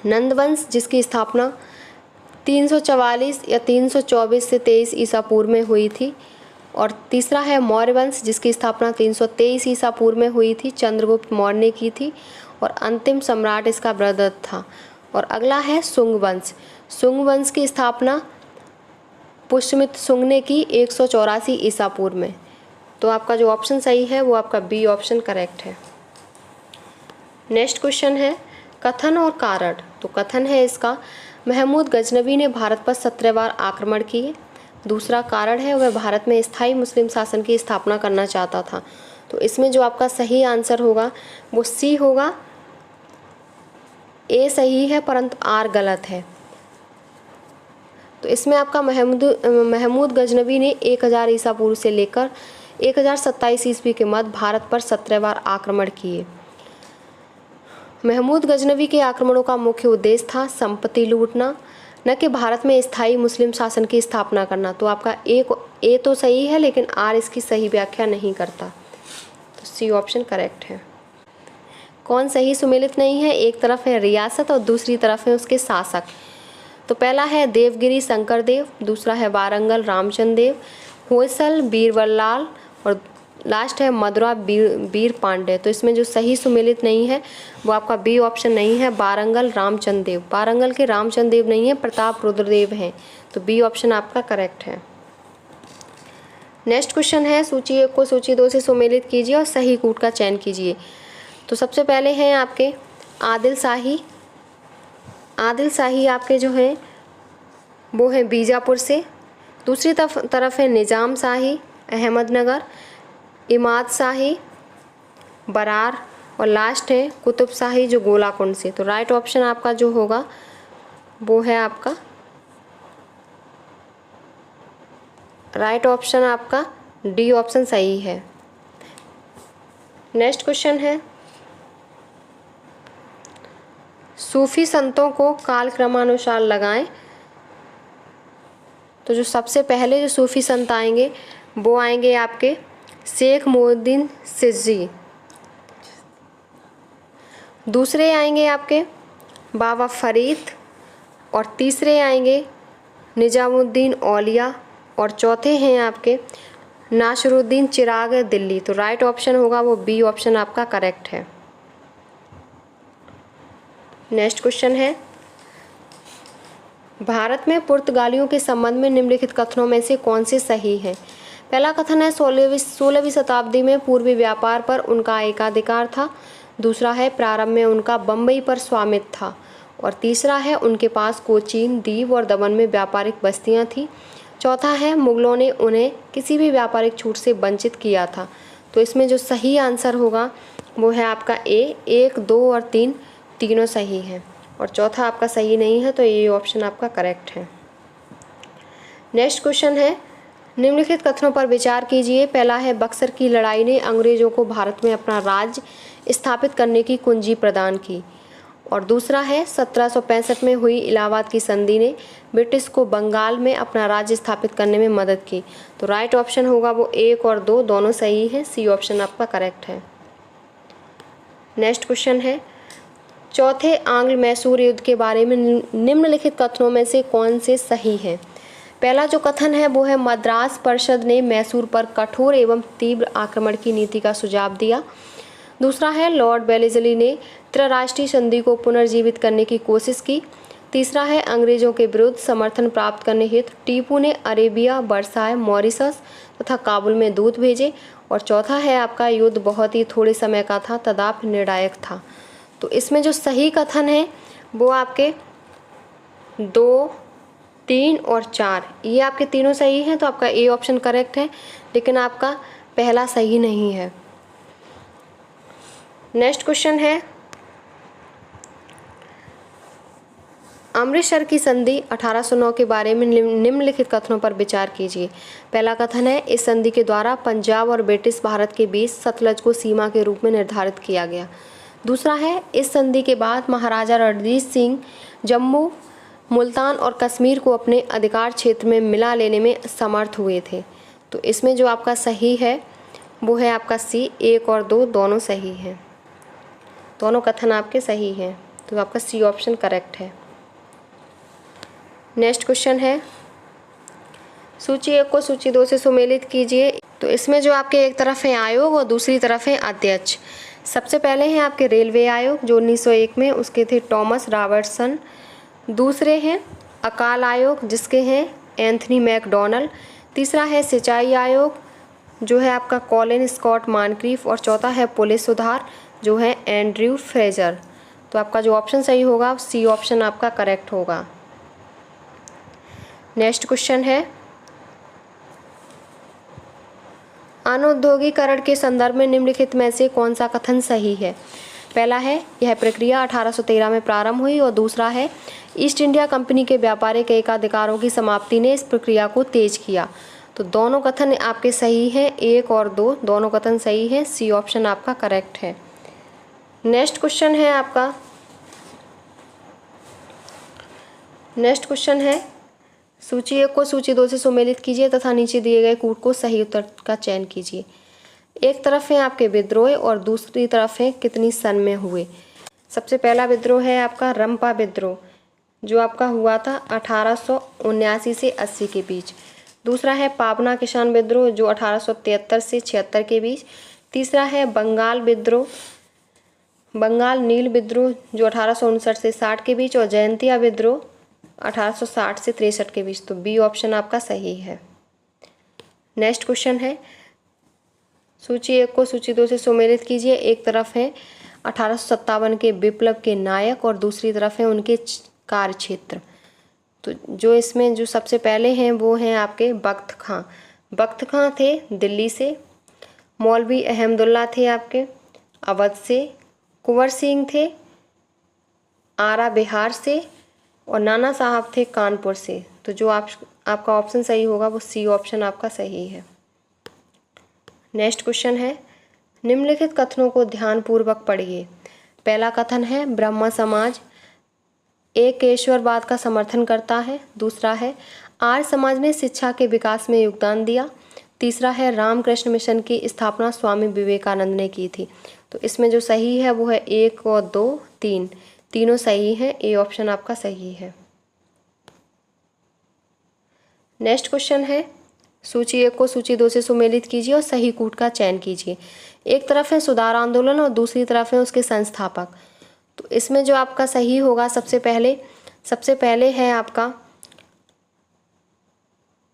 नंदवंश जिसकी स्थापना 344 या 324 से 23 ईसा पूर्व में हुई थी। और तीसरा है मौर्य वंश जिसकी स्थापना 323 ईसा पूर्व में हुई थी, चंद्रगुप्त मौर्य ने की थी, और अंतिम सम्राट इसका बृहदत्त था। और अगला है सुंग वंश। सुंग वंश की स्थापना पुष्यमित्र सुंग ने की 184 ईसा पूर्व में। तो आपका जो ऑप्शन सही है वो आपका बी ऑप्शन करेक्ट है। नेक्स्ट क्वेश्चन है कथन और कारण। तो कथन है इसका महमूद गजनबी ने भारत पर 17 बार आक्रमण किए। दूसरा कारण है वह भारत में स्थायी मुस्लिम शासन की स्थापना करना चाहता था। तो इसमें जो आपका सही आंसर होगा वो सी होगा, ए सही है परंतु आर गलत है। तो इसमें आपका महमूद गजनबी ने 1000 ईसा पूर्व से लेकर 1027 ईस्वी के मध्य भारत पर 17 बार आक्रमण किए। महमूद गजनबी के आक्रमणों का मुख्य उद्देश्य था संपत्ति लूटना, न कि भारत में स्थायी मुस्लिम शासन की स्थापना करना। तो आपका ए तो सही है लेकिन आर इसकी सही व्याख्या नहीं करता। तो सी ऑप्शन करेक्ट है। कौन सही सुमेलित नहीं है? एक तरफ है रियासत और दूसरी तरफ है उसके शासक। तो पहला है देवगिरी शंकरदेव, दूसरा है वारंगल रामचंद्र देव, होयसल बीरबललाल, और लास्ट है मदुरा वीर पांडे। तो इसमें जो सही सुमेलित नहीं है वो आपका बी ऑप्शन नहीं है, वारंगल रामचंद्र देव। वारंगल के रामचंद्र देव नहीं है, प्रताप रुद्रदेव हैं। तो बी ऑप्शन आपका करेक्ट है। नेक्स्ट क्वेश्चन है सूची 1 को सूची 2 से सुमेलित कीजिए और सही कूट का चयन कीजिए। तो सबसे पहले हैं आपके आदिल शाही। आदिल शाही आपके जो हैं वो है बीजापुर से। दूसरी तरफ है निज़ाम शाही अहमदनगर, इमाद शाही बरार, और लास्ट है कुतुब शाही जो गोलाकुंड से। तो राइट ऑप्शन आपका जो होगा वो है आपका राइट ऑप्शन आपका डी ऑप्शन सही है। नेक्स्ट क्वेश्चन है सूफी संतों को काल क्रमानुसार लगाएं। तो जो सबसे पहले जो सूफी संत आएंगे वो आएंगे आपके शेख मोहुद्दीन चिश्ती, दूसरे आएंगे आपके बाबा फरीद, और तीसरे आएंगे निजामुद्दीन औलिया, और चौथे हैं आपके नासिरुद्दीन चिराग दिल्ली। तो राइट ऑप्शन होगा वो बी ऑप्शन आपका करेक्ट है। नेक्स्ट क्वेश्चन है भारत में पुर्तगालियों के संबंध में निम्नलिखित कथनों में से कौन से सही हैं? पहला कथन है 16वीं शताब्दी में पूर्वी व्यापार पर उनका एकाधिकार था। दूसरा है प्रारंभ में उनका बम्बई पर स्वामित्व था, और तीसरा है उनके पास कोचीन, दीव और दमन में व्यापारिक बस्तियां थी। चौथा है मुगलों ने उन्हें किसी भी व्यापारिक छूट से वंचित किया था। तो इसमें जो सही आंसर होगा वो है आपका ए 1, 2 और 3 तीनों सही हैं। और चौथा आपका सही नहीं है, तो ये ऑप्शन आपका करेक्ट है। नेक्स्ट क्वेश्चन है, निम्नलिखित कथनों पर विचार कीजिए। पहला है, बक्सर की लड़ाई ने अंग्रेजों को भारत में अपना राज्य स्थापित करने की कुंजी प्रदान की। और दूसरा है, 1765 में हुई इलाहाबाद की संधि ने ब्रिटिश को बंगाल में अपना राज्य स्थापित करने में मदद की। तो राइट ऑप्शन होगा वो 1 और 2 दोनों सही हैं। सी ऑप्शन आपका करेक्ट है। नेक्स्ट क्वेश्चन है, चौथे आंग्ल मैसूर युद्ध के बारे में निम्नलिखित कथनों में से कौन से सही हैं। पहला जो कथन है वो है, मद्रास परिषद ने मैसूर पर कठोर एवं तीव्र आक्रमण की नीति का सुझाव दिया। दूसरा है, लॉर्ड वेलेस्ली ने त्रिराष्ट्रीय संधि को पुनर्जीवित करने की कोशिश की। तीसरा है, अंग्रेजों के विरुद्ध समर्थन प्राप्त करने हेतु टीपू ने अरेबिया, वर्साय, मॉरिशस तथा काबुल में दूत भेजे। और चौथा है आपका, युद्ध बहुत ही थोड़े समय का था तथापि निर्णायक था। तो इसमें जो सही कथन है वो आपके 2, 3 और 4 ये आपके तीनों सही हैं, तो आपका ए ऑप्शन करेक्ट है, लेकिन आपका पहला सही नहीं है। नेक्स्ट क्वेश्चन है, अमृतसर की संधि 1809 के बारे में निम्नलिखित कथनों पर विचार कीजिए। पहला कथन है, इस संधि के द्वारा पंजाब और ब्रिटिश भारत के बीच सतलज को सीमा के रूप में निर्धारित किया गया। दूसरा है, इस संधि के बाद महाराजा रणजीत सिंह जम्मू, मुल्तान और कश्मीर को अपने अधिकार क्षेत्र में मिला लेने में समर्थ हुए थे। तो इसमें जो आपका सही है वो है आपका सी। 1 और 2 दोनों सही हैं, दोनों कथन आपके सही हैं, तो आपका सी ऑप्शन करेक्ट है। नेक्स्ट क्वेश्चन है, सूची 1 को सूची 2 से सुमेलित कीजिए। तो इसमें जो आपके एक तरफ है आयोग और दूसरी तरफ है अध्यक्ष। सबसे पहले हैं आपके रेलवे आयोग जो 1901 में, उसके थे टॉमस रॉबर्टसन। दूसरे हैं अकाल आयोग जिसके हैं एंथनी मैकडॉनल्ड। तीसरा है सिंचाई आयोग जो है आपका कॉलिन स्कॉट मानक्रीफ। और चौथा है पुलिस सुधार जो है एंड्रयू फ्रेजर। तो आपका जो ऑप्शन सही होगा सी ऑप्शन आपका करेक्ट होगा। नेक्स्ट क्वेश्चन है, अनौद्योगिकरण के संदर्भ में निम्नलिखित में से कौन सा कथन सही है। पहला है, यह प्रक्रिया 1813 में प्रारंभ हुई। और दूसरा है, ईस्ट इंडिया कंपनी के व्यापारिक एकाधिकारों की समाप्ति ने इस प्रक्रिया को तेज किया। तो दोनों कथन आपके सही हैं, 1 और 2 दोनों कथन सही हैं। सी ऑप्शन आपका करेक्ट है। नेक्स्ट क्वेश्चन है आपका, नेक्स्ट क्वेश्चन है, सूची 1 को सूची 2 से सुमेलित कीजिए तथा नीचे दिए गए कूट को सही उत्तर का चयन कीजिए। एक तरफ है आपके विद्रोह और दूसरी तरफ है कितनी सन में हुए। सबसे पहला विद्रोह है आपका रंपा विद्रोह जो आपका हुआ था 1879 से 80 के बीच। दूसरा है पाबना किसान विद्रोह जो 1873 से 76 के बीच। तीसरा है बंगाल विद्रोह, बंगाल नील विद्रोह जो 1859 से 60 के बीच। और जयंतिया विद्रोह 1860 से 63 के बीच। तो बी ऑप्शन आपका सही है। नेक्स्ट क्वेश्चन है, सूची 1 को सूची 2 से सुमेलित कीजिए। एक तरफ है 1857 के विप्लव के नायक और दूसरी तरफ है उनके कार्य क्षेत्र। तो जो इसमें जो सबसे पहले हैं वो हैं आपके बख्त खां। बख्त खां थे दिल्ली से, मौलवी अहमदुल्ला थे आपके अवध से, कुंवर सिंह थे आरा बिहार से और नाना साहब थे कानपुर से। तो जो आपका ऑप्शन सही होगा वो सी ऑप्शन आपका सही है। नेक्स्ट क्वेश्चन है, निम्नलिखित कथनों को ध्यानपूर्वक पढ़िए। पहला कथन है ब्रह्म समाज एक ईश्वरवाद का समर्थन करता है। दूसरा है आर्य समाज ने शिक्षा के विकास में योगदान दिया। तीसरा है रामकृष्ण मिशन की स्थापना स्वामी विवेकानंद ने की थी। तो इसमें जो सही है वो है 1 और 2 3 तीनों सही हैं। ए ऑप्शन आपका सही है। नेक्स्ट क्वेश्चन है, सूची 1 को सूची 2 से सुमेलित कीजिए और सही कूट का चयन कीजिए। एक तरफ है सुधार आंदोलन और दूसरी तरफ है उसके संस्थापक। तो इसमें जो आपका सही होगा सबसे पहले है आपका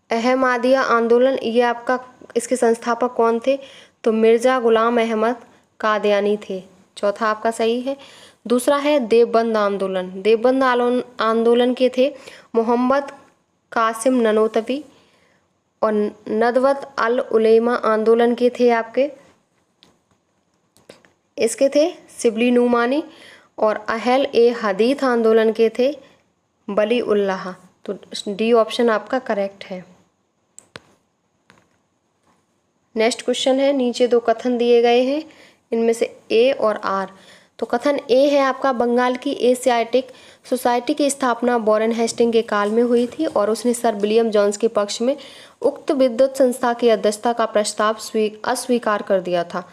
अहमदिया आंदोलन। ये आपका इसके संस्थापक कौन थे? तो मिर्ज़ा गुलाम अहमद कादियानी थे। चौथा आपका सही है। दूसरा है देवबंद आंदोलन। देवबंद आंदोलन के थे मोहम्मद कासिम ननोतवी। और नदवत अल उलेमा आंदोलन के थे आपके इसके थे शिबली नुमानी। और अहल ए हदीथ आंदोलन के थे वली उल्लाह। तो डी ऑप्शन आपका करेक्ट है। नेक्स्ट क्वेश्चन है, नीचे दो कथन दिए गए हैं, इनमें से ए और आर। तो कथन ए है आपका, बंगाल की एशियाटिक सोसाइटी की स्थापना वॉरेन हेस्टिंग के काल में हुई थी और उसने सर विलियम जोन्स के पक्ष में उक्त विद्युत संस्था की अध्यक्षता का प्रस्ताव अस्वीकार कर दिया था।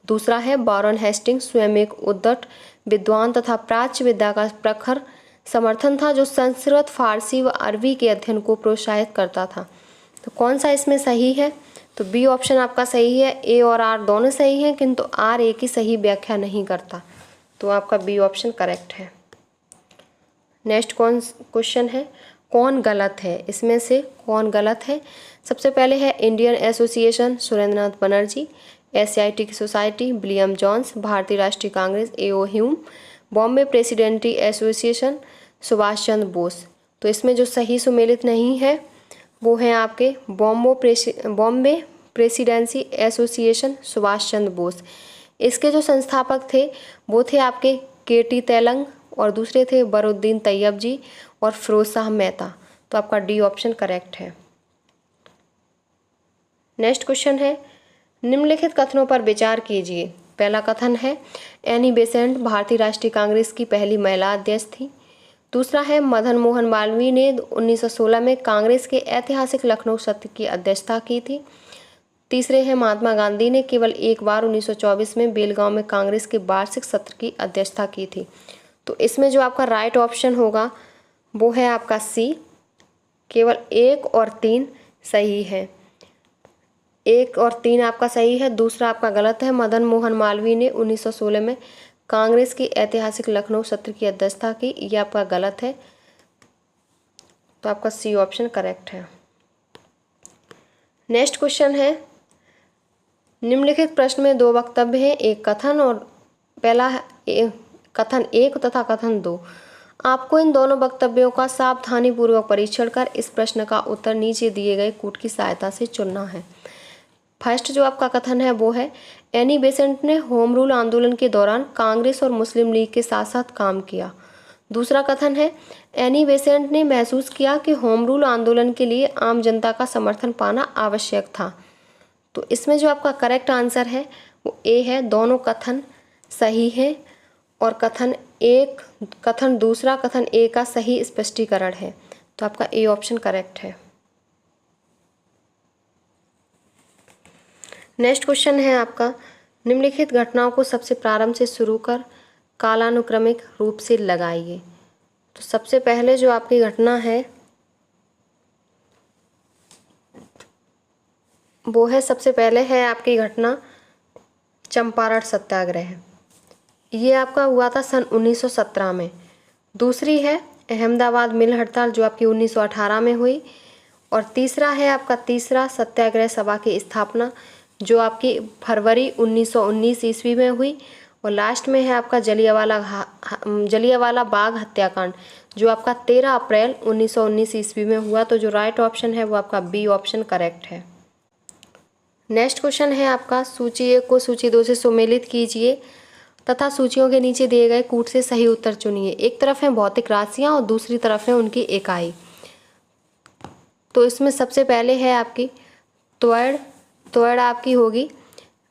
दूसरा है, वॉरेन हेस्टिंग स्वयं एक उद्दट विद्वान तथा प्राच्य विद्या का प्रखर समर्थन था जो संस्कृत, फारसी व अरबी के अध्ययन को प्रोत्साहित करता था। तो कौन सा इसमें सही है? तो बी ऑप्शन आपका सही है। ए और आर दोनों सही हैं, किंतु आर ए की सही व्याख्या नहीं करता, तो आपका बी ऑप्शन करेक्ट है। नेक्स्ट क्वेश्चन है, कौन गलत है? इसमें से कौन गलत है? सबसे पहले है Indian association Surendranath Banerjee, Asiatic society William Jones, Bharatiya Rashtriya Congress A O. Hume, Bombay presidency association Subhash Chandra Bose. तो इसमें जो सही सुमेलित नहीं है वो है आपके बॉम्बे प्रेसिडेंसी एसोसिएशन सुभाष चंद्र बोस। इसके जो संस्थापक थे वो थे आपके के.टी. तेलंग और दूसरे थे बरुद्दीन तैयब जी और फिरोज शाह मेहता। तो आपका डी ऑप्शन करेक्ट है। नेक्स्ट क्वेश्चन है, निम्नलिखित कथनों पर विचार कीजिए। पहला कथन है, एनी बेसेंट भारतीय राष्ट्रीय कांग्रेस की पहली महिला अध्यक्ष थी। दूसरा है, मदन मोहन मालवीय ने 1916 में कांग्रेस के ऐतिहासिक लखनऊ सत्र की अध्यक्षता की थी। तीसरे हैं, महात्मा गांधी ने केवल एक बार 1924 में बेलगांव में कांग्रेस के वार्षिक सत्र की अध्यक्षता की थी। तो इसमें जो आपका राइट ऑप्शन होगा वो है आपका सी, केवल 1 और 3 सही है। 1 और 3 आपका सही है, दूसरा आपका गलत है। मदन मोहन मालवीय ने 1916 में कांग्रेस की ऐतिहासिक लखनऊ सत्र की अध्यक्षता की, ये आपका गलत है, तो आपका सी ऑप्शन करेक्ट है। नेक्स्ट क्वेश्चन है, निम्नलिखित प्रश्न में दो वक्तव्य हैं, एक कथन और पहला है कथन 1 तथा कथन 2। आपको इन दोनों वक्तव्यों का सावधानीपूर्वक परीक्षण कर इस प्रश्न का उत्तर नीचे दिए गए कूट की सहायता से चुनना है। फर्स्ट जो आपका कथन है वो है, एनी बेसेंट ने होम रूल आंदोलन के दौरान कांग्रेस और मुस्लिम लीग के साथ साथ काम किया। दूसरा कथन है, एनी बेसेंट ने महसूस किया कि होम रूल आंदोलन के लिए आम जनता का समर्थन पाना आवश्यक था। तो इसमें जो आपका करेक्ट आंसर है वो ए है, दोनों कथन सही है और कथन दूसरा कथन ए का सही स्पष्टीकरण है, तो आपका ए ऑप्शन करेक्ट है। नेक्स्ट क्वेश्चन है आपका, निम्नलिखित घटनाओं को सबसे प्रारंभ से शुरू कर कालानुक्रमिक रूप से लगाइए। तो सबसे पहले जो आपकी घटना है वो है, सबसे पहले है आपकी घटना चंपारण सत्याग्रह, ये आपका हुआ था सन 1917 में। दूसरी है अहमदाबाद मिल हड़ताल जो आपकी 1918 में हुई। और तीसरा है आपका तीसरा सत्याग्रह सभा की स्थापना जो आपकी फरवरी 1919 ईस्वी में हुई। और लास्ट में है आपका जलियांवाला बाग हत्याकांड जो आपका 13 अप्रैल 1919 ईस्वी में हुआ। तो जो राइट ऑप्शन है वो आपका बी ऑप्शन करेक्ट है। नेक्स्ट क्वेश्चन है आपका, सूची 1 को सूची 2 से सुमेलित कीजिए तथा सूचियों के नीचे दिए गए कूट से सही उत्तर चुनिए। एक तरफ है भौतिक राशियां और दूसरी तरफ है उनकी इकाई। तो इसमें सबसे पहले है आपकी त्वरण आपकी होगी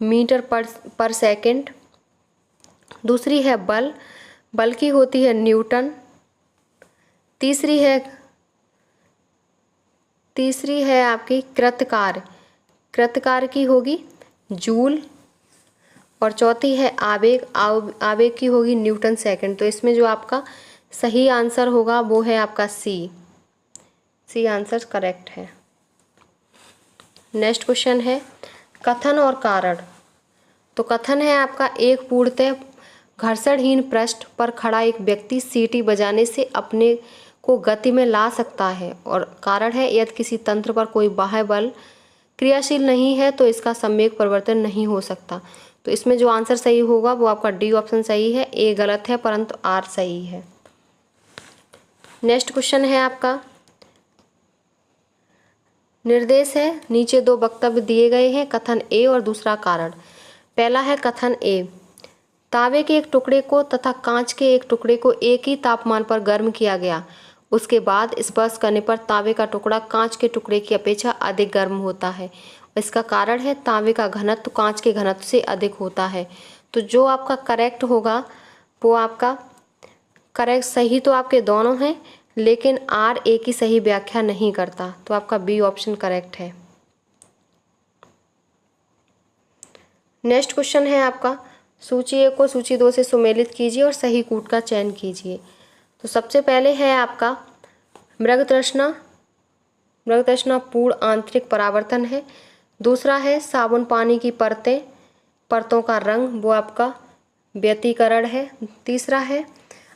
मीटर पर सेकंड। दूसरी है बल की होती है न्यूटन। तीसरी है आपकी कृतकार की होगी जूल। और चौथी है आवेग की होगी न्यूटन सेकंड। तो इसमें जो आपका सही आंसर होगा वो है आपका सी आंसर करेक्ट है। नेक्स्ट क्वेश्चन है कथन और कारण। तो कथन है आपका, एक पूर्णतः घर्षणहीन पृष्ठ पर खड़ा एक व्यक्ति सीटी बजाने से अपने को गति में ला सकता है। और कारण है, यदि किसी तंत्र पर कोई बाह्य बल क्रियाशील नहीं है तो इसका सम्वेग परिवर्तन नहीं हो सकता। तो इसमें जो आंसर सही होगा वो आपका डी ऑप्शन सही है, ए गलत है परंतु आर सही है। नेक्स्ट क्वेश्चन है आपका, निर्देश है, नीचे दो वक्तव्य दिए गए हैं, कथन ए और दूसरा कारण। पहला है कथन ए, तांबे के एक टुकड़े को तथा कांच के एक टुकड़े को एक ही तापमान पर गर्म किया गया, उसके बाद स्पर्श करने पर तांबे का टुकड़ा कांच के टुकड़े की अपेक्षा अधिक गर्म होता है। इसका कारण है तांबे का घनत्व कांच के घनत्व से अधिक होता है। तो जो आपका करेक्ट होगा वो आपका करेक्ट, सही तो आपके दोनों हैं, लेकिन आर एक ही सही व्याख्या नहीं करता, तो आपका बी ऑप्शन करेक्ट है। नेक्स्ट क्वेश्चन है आपका, सूची 1 को सूची 2 से सुमेलित कीजिए और सही कूट का चयन कीजिए। तो सबसे पहले है आपका मृगतृष्णा। मृगतृष्णा पूर्ण आंतरिक परावर्तन है। दूसरा है साबुन पानी की परतों का रंग, वो आपका व्यतिकरण है। तीसरा है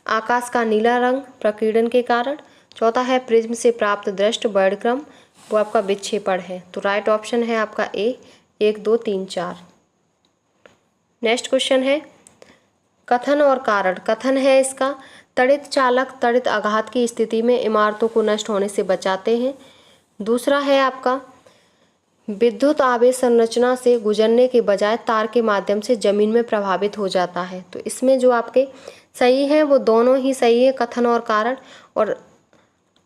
आकाश का नीला रंग प्रकीर्णन के कारण। चौथा है प्रिज्म से प्राप्त दृष्ट वर्णक्रम, वो आपका विक्षेपण है। तो राइट ऑप्शन है आपका ए, 1 2 3 4। नेक्स्ट क्वेश्चन है कथन और कारण। कथन है इसका, तड़ित चालक तड़ित आघात की स्थिति में इमारतों को नष्ट होने से बचाते हैं। दूसरा है आपका विद्युत आवेश संरचना से गुजरने के बजाय तार के माध्यम से जमीन में प्रभावित हो जाता है। तो इसमें जो आपके सही है वो दोनों ही सही है, कथन और कारण, और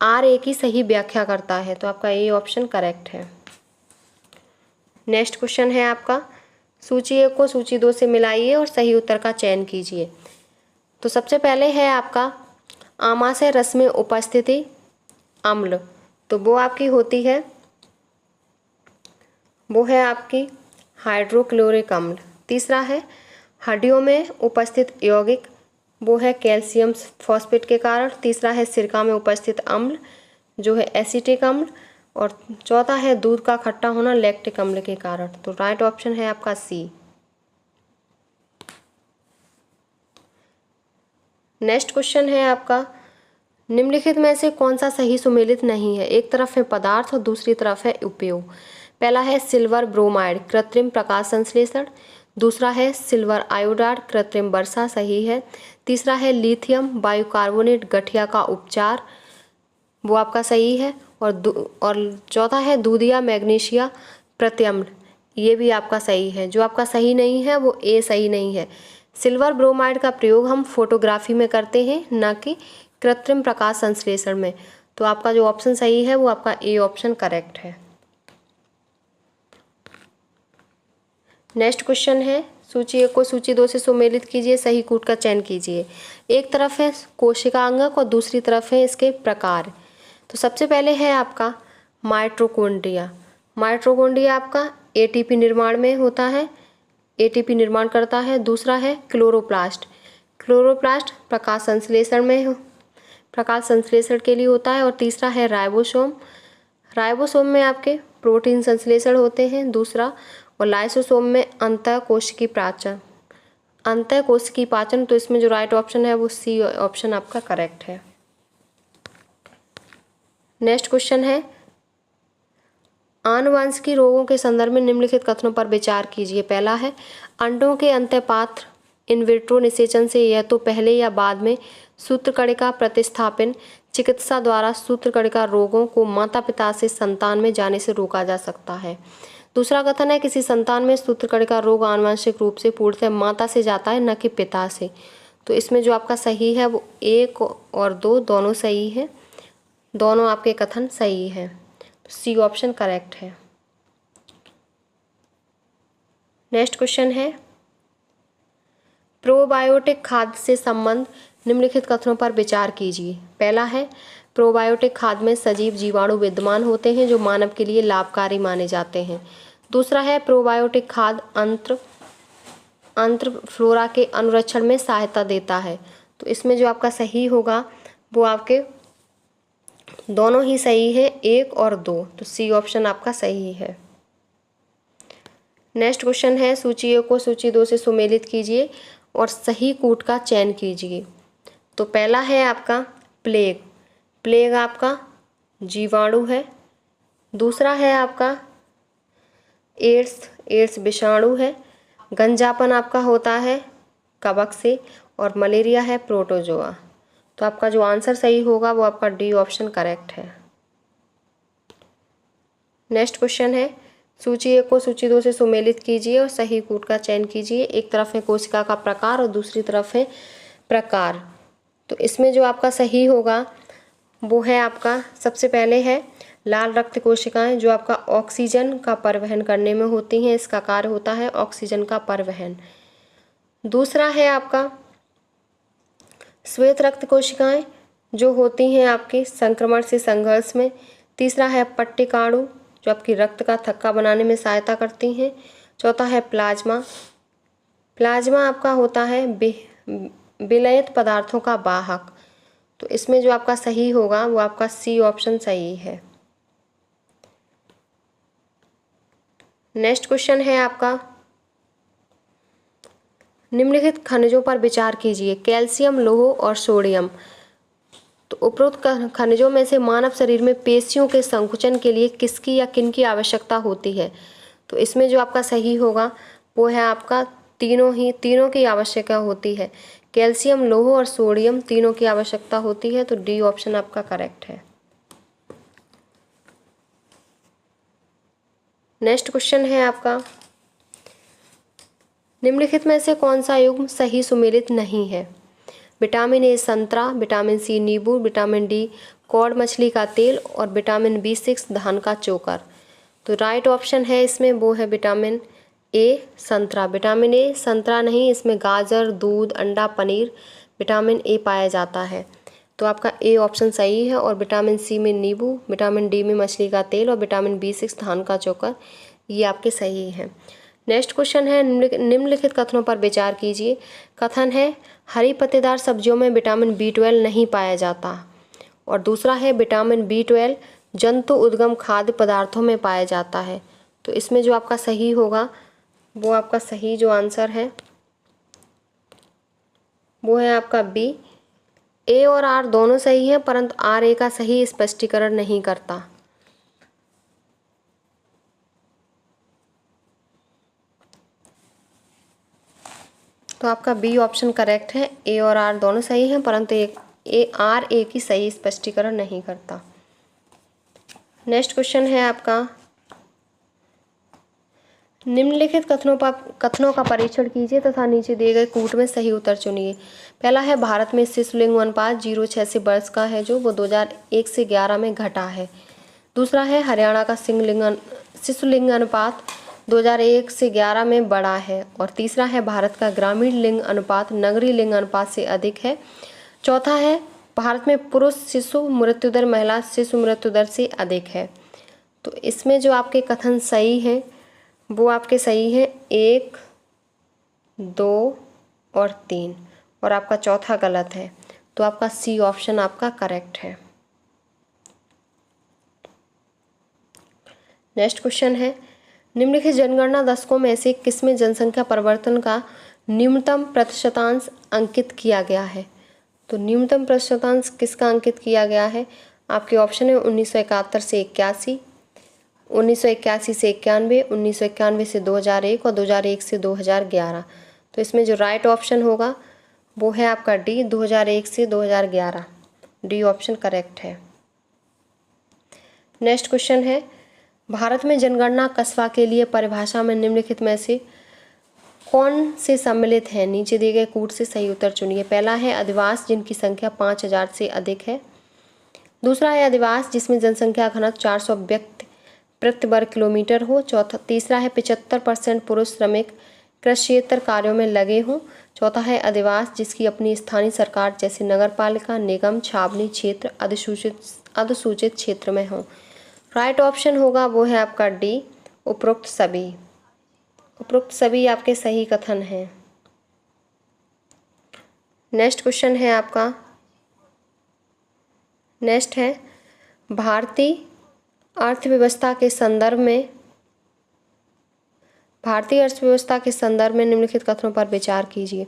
आर एक ही सही व्याख्या करता है, तो आपका ये ऑप्शन करेक्ट है। नेक्स्ट क्वेश्चन है आपका, सूची 1 को सूची 2 से मिलाइए और सही उत्तर का चयन कीजिए। तो सबसे पहले है आपका आमाशय रस में उपस्थिति अम्ल, तो वो आपकी होती है, वो है आपकी हाइड्रोक्लोरिक अम्ल। तीसरा है हड्डियों में उपस्थित यौगिक, वो है कैल्शियम फॉस्फेट के कारण। तीसरा है सिरका में उपस्थित अम्ल, जो है एसिटिक अम्ल। और चौथा है दूध का खट्टा होना लैक्टिक अम्ल के कारण। तो राइट ऑप्शन है आपका सी। नेक्स्ट क्वेश्चन है आपका, निम्नलिखित में से कौन सा सही सुमेलित नहीं है। एक तरफ है पदार्थ और दूसरी तरफ है उपयोग। पहला है सिल्वर ब्रोमाइड कृत्रिम प्रकाश संश्लेषण। दूसरा है सिल्वर आयोडाइड कृत्रिम वर्षा, सही है। तीसरा है लिथियम बाइकार्बोनेट गठिया का उपचार, वो आपका सही है। और चौथा है दूधिया मैग्नीशिया प्रत्यम्ल, ये भी आपका सही है। जो आपका सही नहीं है वो ए सही नहीं है। सिल्वर ब्रोमाइड का प्रयोग हम फोटोग्राफी में करते हैं, ना कि कृत्रिम प्रकाश संश्लेषण में। तो आपका जो ऑप्शन सही है वो आपका ए ऑप्शन करेक्ट है। नेक्स्ट क्वेश्चन है, सूची 1 को सूची 2 से सुमेलित कीजिए, सही कूट का चयन कीजिए। एक तरफ है कोशिकांगक और दूसरी तरफ है इसके प्रकार। तो सबसे पहले है आपका माइटोकॉन्ड्रिया। माइटोकॉन्ड्रिया आपका एटीपी निर्माण में होता है, एटीपी निर्माण करता है। दूसरा है क्लोरोप्लास्ट। क्लोरोप्लास्ट प्रकाश संश्लेषण के लिए होता है। और तीसरा है राइबोसोम। राइबोसोम में आपके प्रोटीन संश्लेषण होते हैं। दूसरा, और लाइसोसोम में अंतःकोशिकी पाचन। तो इसमें जो राइट ऑप्शन है वो सी ऑप्शन आपका करेक्ट है। नेक्स्ट क्वेश्चन है, आनुवंशिकी रोगों के संदर्भ में निम्नलिखित कथनों पर विचार कीजिए। पहला है अंडों के अंतःपात्र इन विट्रो निषेचन से या तो पहले या बाद में सूत्रकणिका प्रतिस्थापन चिकित्सा द्वारा सूत्रकणिका रोगों को माता पिता से संतान में जाने से रोका जा सकता है। दूसरा कथन है किसी संतान में सूत्रकणिका रोग आनुवंशिक रूप से पूर्णतः माता से जाता है, न कि पिता से। तो इसमें जो आपका सही है वो 1 और 2 दोनों सही है, दोनों आपके कथन सही है। तो सी ऑप्शन करेक्ट है। नेक्स्ट क्वेश्चन है, प्रोबायोटिक खाद्य से संबंध निम्नलिखित कथनों पर विचार कीजिए। पहला है प्रोबायोटिक खाद्य में सजीव जीवाणु विद्यमान होते हैं जो मानव के लिए लाभकारी माने जाते हैं। दूसरा है प्रोबायोटिक खाद्य अंत्र फ्लोरा के अनुरक्षण में सहायता देता है। तो इसमें जो आपका सही होगा वो आपके दोनों ही सही है, 1 और 2। तो सी ऑप्शन आपका सही है। नेक्स्ट क्वेश्चन है, सूची 1 को सूची 2 से सुमेलित कीजिए और सही कूट का चयन कीजिए। तो पहला है आपका प्लेग। प्लेग आपका जीवाणु है। दूसरा है आपका एड्स विषाणु है। गंजापन आपका होता है कवक से। और मलेरिया है प्रोटोजोआ। तो आपका जो आंसर सही होगा वो आपका डी ऑप्शन करेक्ट है। नेक्स्ट क्वेश्चन है, सूची 1 को सूची 2 से सुमेलित कीजिए और सही कूट का चयन कीजिए। एक तरफ है कोशिका का प्रकार और दूसरी तरफ है प्रकार। तो इसमें जो आपका सही होगा वो है आपका, सबसे पहले है लाल रक्त कोशिकाएं, जो आपका ऑक्सीजन का परिवहन करने में होती हैं। इसका कार्य होता है ऑक्सीजन का परिवहन। दूसरा है आपका श्वेत रक्त कोशिकाएं, जो होती हैं आपके संक्रमण से संघर्ष में। तीसरा है पट्टिकाणु, जो आपकी रक्त का थक्का बनाने में सहायता करती हैं। चौथा है प्लाज्मा। प्लाज्मा आपका होता है विलयित पदार्थों का वाहक। तो इसमें जो आपका सही होगा वो आपका सी ऑप्शन सही है। नेक्स्ट क्वेश्चन है आपका, निम्नलिखित खनिजों पर विचार कीजिए। कैल्शियम, लौह और सोडियम। तो उपरोक्त खनिजों में से मानव शरीर में पेशियों के संकुचन के लिए किसकी या किन की आवश्यकता होती है? तो इसमें जो आपका सही होगा वो है आपका तीनों की आवश्यकता होती है। कैल्शियम, लौह और सोडियम तीनों की आवश्यकता होती है। तो डी ऑप्शन आपका करेक्ट है। नेक्स्ट क्वेश्चन है आपका, निम्नलिखित में से कौन सा युग्म सही सुमेलित नहीं है? विटामिन ए संतरा, विटामिन सी नींबू, विटामिन डी कॉड मछली का तेल और विटामिन बी6 धान का चोकर। तो राइट ऑप्शन है इसमें वो है विटामिन ए संतरा। विटामिन ए संतरा नहीं, इसमें गाजर, दूध, अंडा, पनीर विटामिन ए पाया जाता है। तो आपका ए ऑप्शन सही है। और विटामिन सी में नींबू, विटामिन डी में मछली का तेल और विटामिन बी6 धान का चोकर, ये आपके सही हैं। नेक्स्ट क्वेश्चन है, निम्नलिखित कथनों पर विचार कीजिए। कथन है हरी पत्तेदार सब्जियों में विटामिन बी12 नहीं पाया जाता। और दूसरा है विटामिन बी12 जंतु उद्गम खाद्य पदार्थों में पाया जाता है। तो इसमें जो आपका सही होगा वो आपका सही जो आंसर है वो है आपका बी। ए और आर दोनों सही हैं, परंतु आर ए का सही स्पष्टीकरण नहीं करता। तो आपका बी ऑप्शन करेक्ट है। ए और आर दोनों सही हैं, परंतु आर ए की सही स्पष्टीकरण नहीं करता। नेक्स्ट क्वेश्चन है आपका, निम्नलिखित कथनों का परीक्षण कीजिए तथा नीचे दिए गए कूट में सही उत्तर चुनिए। पहला है भारत में शिशुलिंग अनुपात 0.6 से वर्ष का है, जो वो 2001 से 11 में घटा है। दूसरा है हरियाणा का शिशुलिंग अनुपात 2001 से 11 में बढ़ा है। और तीसरा है भारत का ग्रामीण लिंग अनुपात नगरीय लिंग अनुपात से अधिक है। चौथा है भारत में पुरुष शिशु मृत्यु दर महिला शिशु मृत्यु दर से अधिक है। तो इसमें जो आपके कथन सही हैं वो आपके सही हैं 1, 2 और 3, और आपका चौथा गलत है। तो आपका सी ऑप्शन आपका करेक्ट है। नेक्स्ट क्वेश्चन है, निम्नलिखित जनगणना दशकों में से किसमें जनसंख्या परिवर्तन का न्यूनतम प्रतिशतांश अंकित किया गया है? तो न्यूनतम प्रतिशतांश किसका अंकित किया गया है? आपके ऑप्शन है 1971 से 81, 1981 से 91, 1991 से 2001 और 2001 से 2011। तो इसमें जो राइट ऑप्शन होगा वो है आपका डी, 2001 से 2011। डी ऑप्शन करेक्ट है। नेक्स्ट क्वेश्चन है, भारत में जनगणना कस्बा के लिए परिभाषा में निम्नलिखित में से कौन से सम्मिलित हैं? नीचे दिए गए कूट से सही उत्तर चुनिए। पहला है अधिवास जिनकी संख्या 5000 से अधिक है। दूसरा है अधिवास जिसमें जनसंख्या घनत्व 400 व्यक्ति प्रति वर्ग किलोमीटर हो। तीसरा है 75% पुरुष श्रमिक कृषियेतर कार्यों में लगे हों। चौथा है अधिवास जिसकी अपनी स्थानीय सरकार जैसे नगर पालिका, निगम, छावनी क्षेत्र अधिसूचित क्षेत्र में हो। राइट ऑप्शन होगा वो है आपका डी, उपरोक्त सभी। उपरोक्त सभी आपके सही कथन हैं। नेक्स्ट क्वेश्चन है आपका, नेक्स्ट है भारतीय अर्थव्यवस्था के संदर्भ में निम्नलिखित कथनों पर विचार कीजिए।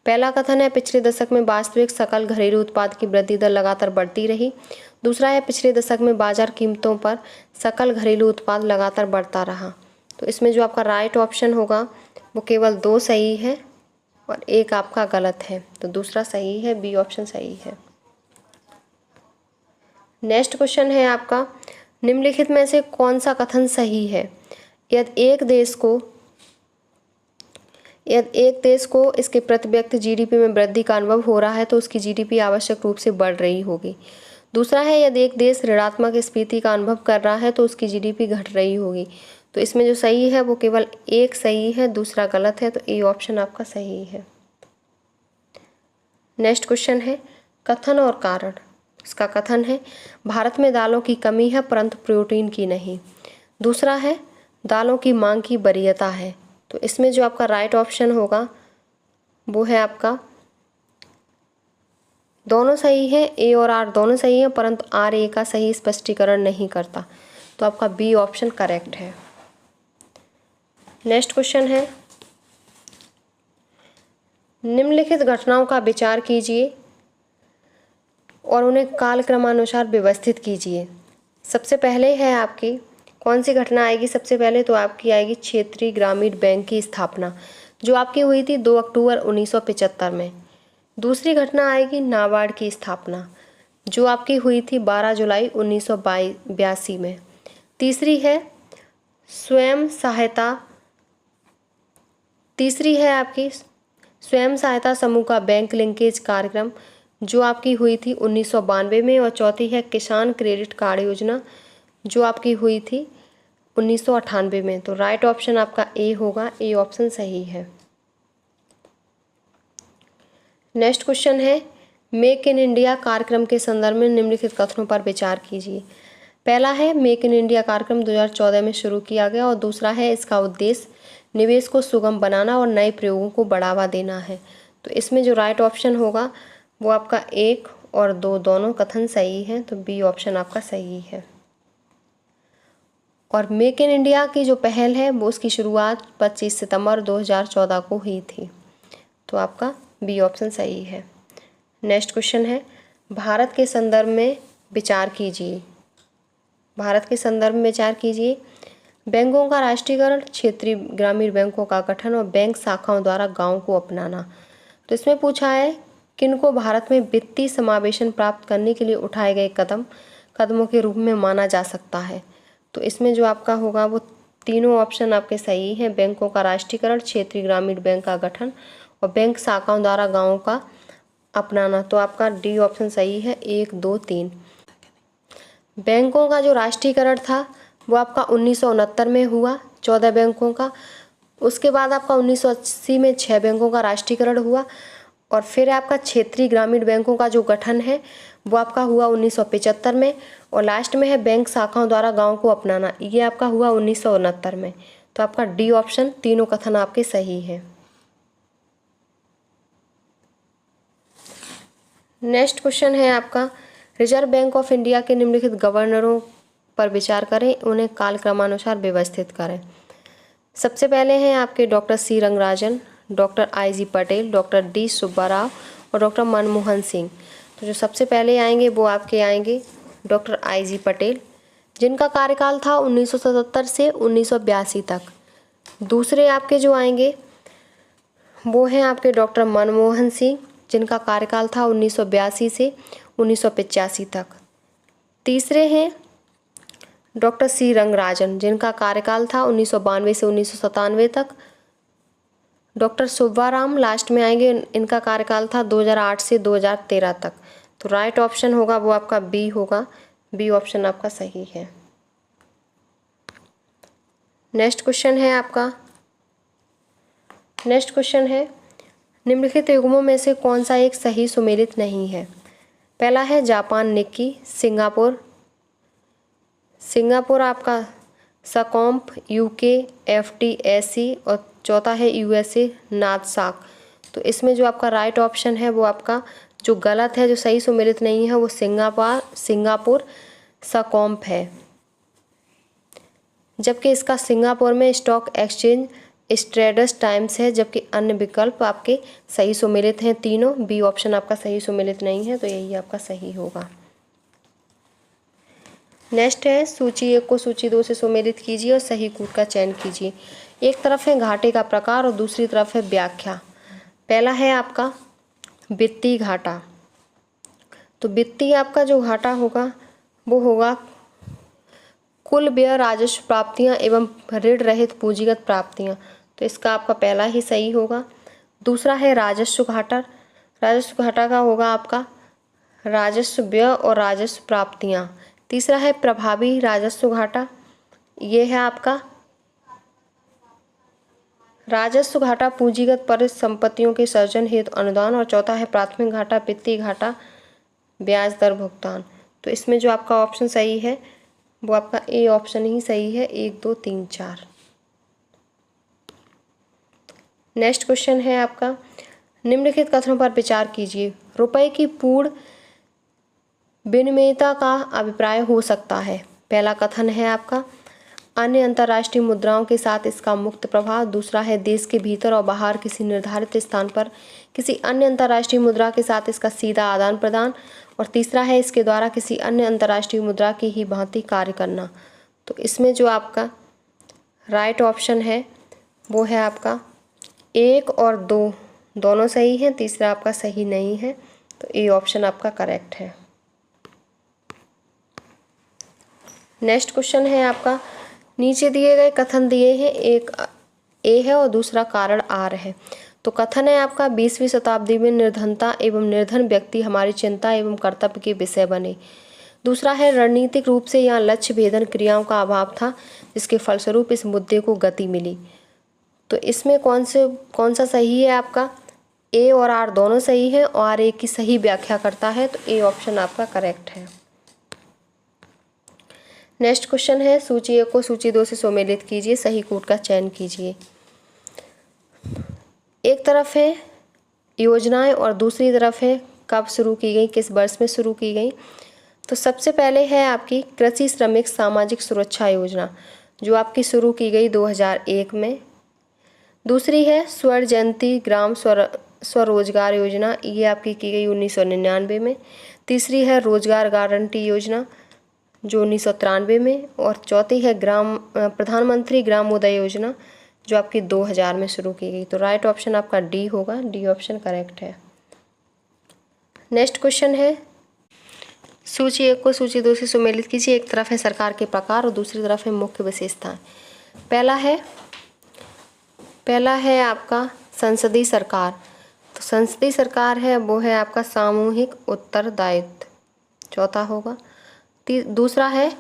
पहला कथन है पिछले दशक में वास्तविक सकल घरेलू उत्पाद की वृद्धि दर लगातार बढ़ती रही। दूसरा है पिछले दशक में बाजार कीमतों पर सकल घरेलू उत्पाद लगातार बढ़ता रहा। तो इसमें जो आपका राइट ऑप्शन होगा वो केवल 2 सही है और 1 आपका गलत है। तो दूसरा सही है, बी ऑप्शन सही है। नेक्स्ट क्वेश्चन है आपका, निम्नलिखित में से कौन सा कथन सही है? यदि एक देश को इसके प्रति व्यक्ति जीडीपी में वृद्धि का अनुभव हो रहा है तो उसकी जीडीपी आवश्यक रूप से बढ़ रही होगी। दूसरा है, यदि एक देश ऋणात्मक स्फीति का अनुभव कर रहा है तो उसकी जीडीपी घट रही होगी। तो इसमें जो सही है वो केवल एक सही है, दूसरा गलत है, तो ए ऑप्शन आपका सही है। नेक्स्ट क्वेश्चन है कथन और कारण। इसका कथन है भारत में दालों की कमी है परंतु प्रोटीन की नहीं। दूसरा है दालों की मांग की वरीयता है। तो इसमें जो आपका राइट ऑप्शन होगा वो है आपका, दोनों सही है, ए और आर दोनों सही है, परंतु आर ए का सही स्पष्टीकरण नहीं करता। तो आपका बी ऑप्शन करेक्ट है। नेक्स्ट क्वेश्चन है निम्नलिखित घटनाओं का विचार कीजिए और उन्हें कालक्रमानुसार व्यवस्थित कीजिए। सबसे पहले है आपकी कौन सी घटना आएगी? सबसे पहले तो आपकी आएगी क्षेत्रीय ग्रामीण बैंक की स्थापना, जो आपकी हुई थी 2 अक्टूबर 1975 में। दूसरी घटना आएगी नाबार्ड की स्थापना, जो आपकी हुई थी 12 जुलाई 1982 में। तीसरी है आपकी स्वयं सहायता समूह का बैंक लिंकेज कार्यक्रम, जो आपकी हुई थी 1992 में। और चौथी है किसान क्रेडिट कार्ड योजना, जो आपकी हुई थी 1998 में। तो राइट ऑप्शन आपका ए होगा, ए ऑप्शन सही है। नेक्स्ट क्वेश्चन है मेक इन इंडिया कार्यक्रम के संदर्भ में निम्नलिखित कथनों पर विचार कीजिए। पहला है मेक इन इंडिया कार्यक्रम 2014 में शुरू किया गया, और दूसरा है इसका उद्देश्य निवेश को सुगम बनाना और नए प्रयोगों को बढ़ावा देना है। तो इसमें जो राइट ऑप्शन होगा वो आपका 1 और 2 दोनों कथन सही हैं, तो बी ऑप्शन आपका सही है। और मेक इन इंडिया की जो पहल है वो उसकी शुरुआत 25 सितंबर 2014 को हुई थी। तो आपका बी ऑप्शन सही है। नेक्स्ट क्वेश्चन है भारत के संदर्भ में विचार कीजिए। भारत के संदर्भ में विचार कीजिए। बैंकों का राष्ट्रीयकरण, क्षेत्रीय ग्रामीण बैंकों का गठन और बैंक शाखाओं द्वारा गांव को अपनाना। तो इसमें पूछा है किनको भारत में वित्तीय समावेशन प्राप्त करने के लिए उठाए गए कदमों के रूप में माना जा सकता है। तो इसमें जो आपका होगा वो तीनों ऑप्शन आपके सही हैं। बैंकों का राष्ट्रीयकरण, क्षेत्रीय ग्रामीण बैंक का गठन और बैंक शाखाओं द्वारा गांवों का अपनाना। तो आपका डी ऑप्शन सही है, 1, 2, 3। बैंकों का जो राष्ट्रीयकरण था वो आपका 1969 में हुआ 14 बैंकों का। उसके बाद आपका 1980 में 6 बैंकों का राष्ट्रीयकरण हुआ, और फिर आपका क्षेत्रीय ग्रामीण बैंकों का जो गठन है वो आपका हुआ 1975 में, और लास्ट में है बैंक शाखाओं द्वारा गांव को अपनाना, ये आपका हुआ 1969 में। तो आपका डी ऑप्शन तीनों कथन आपके सही है। नेक्स्ट क्वेश्चन है आपका रिजर्व बैंक ऑफ इंडिया के निम्नलिखित गवर्नरों पर विचार करें, उन्हें कालक्रमानुसार व्यवस्थित करें। सबसे पहले हैं आपके doctor C Rangarajan, doctor I G. Patel, doctor D. Subba Rao और डॉक्टर मनमोहन सिंह। तो जो सबसे पहले आएंगे वो आपके आएंगे डॉक्टर आई.जी. पटेल, जिनका कार्यकाल था 1977 से 1982 तक। दूसरे आपके जो आएंगे वो हैं आपके डॉक्टर मनमोहन सिंह, जिनका कार्यकाल था 1982 से 1985 तक। तीसरे हैं डॉक्टर सी रंगराजन, जिनका कार्यकाल था 1992 से 1997 तक। डॉक्टर सुब्बाराम लास्ट में आएंगे, इनका कार्यकाल था 2008 से 2013 तक। तो राइट ऑप्शन होगा वो आपका बी होगा, बी ऑप्शन आपका सही है। नेक्स्ट क्वेश्चन है निम्नलिखित युग्मों में से कौन सा एक सही सुमेलित नहीं है? पहला है जापान निक्की, सिंगापुर आपका सकॉम्प, यूके एफटीएसी, और चौथा है यूएसए नादसाक। तो इसमें जो आपका राइट ऑप्शन है वो आपका जो गलत है, जो सही सुमेलित नहीं है, वो सिंगापुर सकॉम्प है, जबकि इसका सिंगापुर में स्टॉक एक्सचेंज स्ट्रेटस टाइम्स है, जबकि अन्य विकल्प आपके सही सुमेलित हैं तीनों। बी ऑप्शन आपका सही सुमेलित नहीं है, तो यही आपका सही होगा। नेक्स्ट है सूची 1 को सूची 2 से सुमेलित कीजिए और सही कूट का चयन कीजिए। एक तरफ है घाटे का प्रकार और दूसरी तरफ है व्याख्या। पहला है आपका वित्तीय घाटा। तो वित्तीय आपका जो घाटा होगा वो होगा कुल व्यय, राजस्व प्राप्तियां एवं ऋण रहित पूंजीगत प्राप्तियां। तो इसका आपका पहला ही सही होगा। दूसरा है राजस्व घाटा। राजस्व घाटा का होगा आपका राजस्व व्यय और राजस्व प्राप्तियां। तीसरा है प्रभावी राजस्व घाटा, ये है आपका राजस्व घाटा पूंजीगत परिसंपत्तियों के सर्जन हेतु अनुदान। और चौथा है प्राथमिक घाटा, वित्तीय घाटा, ब्याज दर भुगतान। तो इसमें जो आपका ऑप्शन सही है वो आपका ए ऑप्शन ही सही है, 1 2 3 4। नेक्स्ट क्वेश्चन है आपका, निम्नलिखित कथनों पर विचार कीजिए। रुपए की पूर्ण विनिमयता का अभिप्राय हो सकता है। पहला कथन है आपका अन्य अंतर्राष्ट्रीय मुद्राओं के साथ इसका मुक्त प्रभाव। दूसरा है देश के भीतर और बाहर किसी निर्धारित स्थान पर किसी अन्य अंतर्राष्ट्रीय मुद्रा के साथ इसका सीधा आदान प्रदान। और तीसरा है इसके द्वारा किसी अन्य अंतर्राष्ट्रीय मुद्रा की ही भांति कार्य करना। तो इसमें जो आपका राइट ऑप्शन है वो है आपका 1 और 2 दोनों सही हैं, तीसरा आपका सही नहीं है। तो ए ऑप्शन आपका करेक्ट है। नेक्स्ट क्वेश्चन है आपका, नीचे दिए गए कथन दिए हैं, एक ए है और दूसरा कारण आर है। तो कथन है आपका 20वीं शताब्दी में निर्धनता एवं निर्धन व्यक्ति हमारी चिंता एवं कर्तव्य के विषय बने। दूसरा है रणनीतिक रूप से यहाँ लक्ष्य भेदन क्रियाओं का अभाव था जिसके फलस्वरूप इस मुद्दे को गति मिली। तो इसमें कौन सा सही है आपका, ए और आर दोनों सही है और आर ए की सही व्याख्या करता है। तो ए ऑप्शन आपका करेक्ट है। नेक्स्ट क्वेश्चन है, सूची 1 को सूची 2 से सुमेलित कीजिए, सही कूट का चयन कीजिए। एक तरफ है योजनाएं और दूसरी तरफ है कब शुरू की गई, किस वर्ष में शुरू की गई। तो सबसे पहले है आपकी कृषि श्रमिक सामाजिक सुरक्षा योजना जो आपकी शुरू की गई 2001 में। दूसरी है स्वर्ण जयंती ग्राम स्वरोजगार योजना, ये आपकी की गई 1999 में। तीसरी है रोजगार गारंटी योजना जो 1993 में। और चौथी है प्रधानमंत्री ग्रामोदय योजना जो आपकी 2000 में शुरू की गई। तो राइट ऑप्शन आपका डी होगा, डी ऑप्शन करेक्ट है। नेक्स्ट क्वेश्चन है, सूची 1 को सूची 2 से सुमेलित कीजिए। एक तरफ है सरकार के प्रकार और दूसरी तरफ है मुख्य विशेषताएं। पहला है आपका संसदीय सरकार। तो संसदीय सरकार है वो है आपका सामूहिक उत्तरदायित्व, चौथा होगा। दूसरा है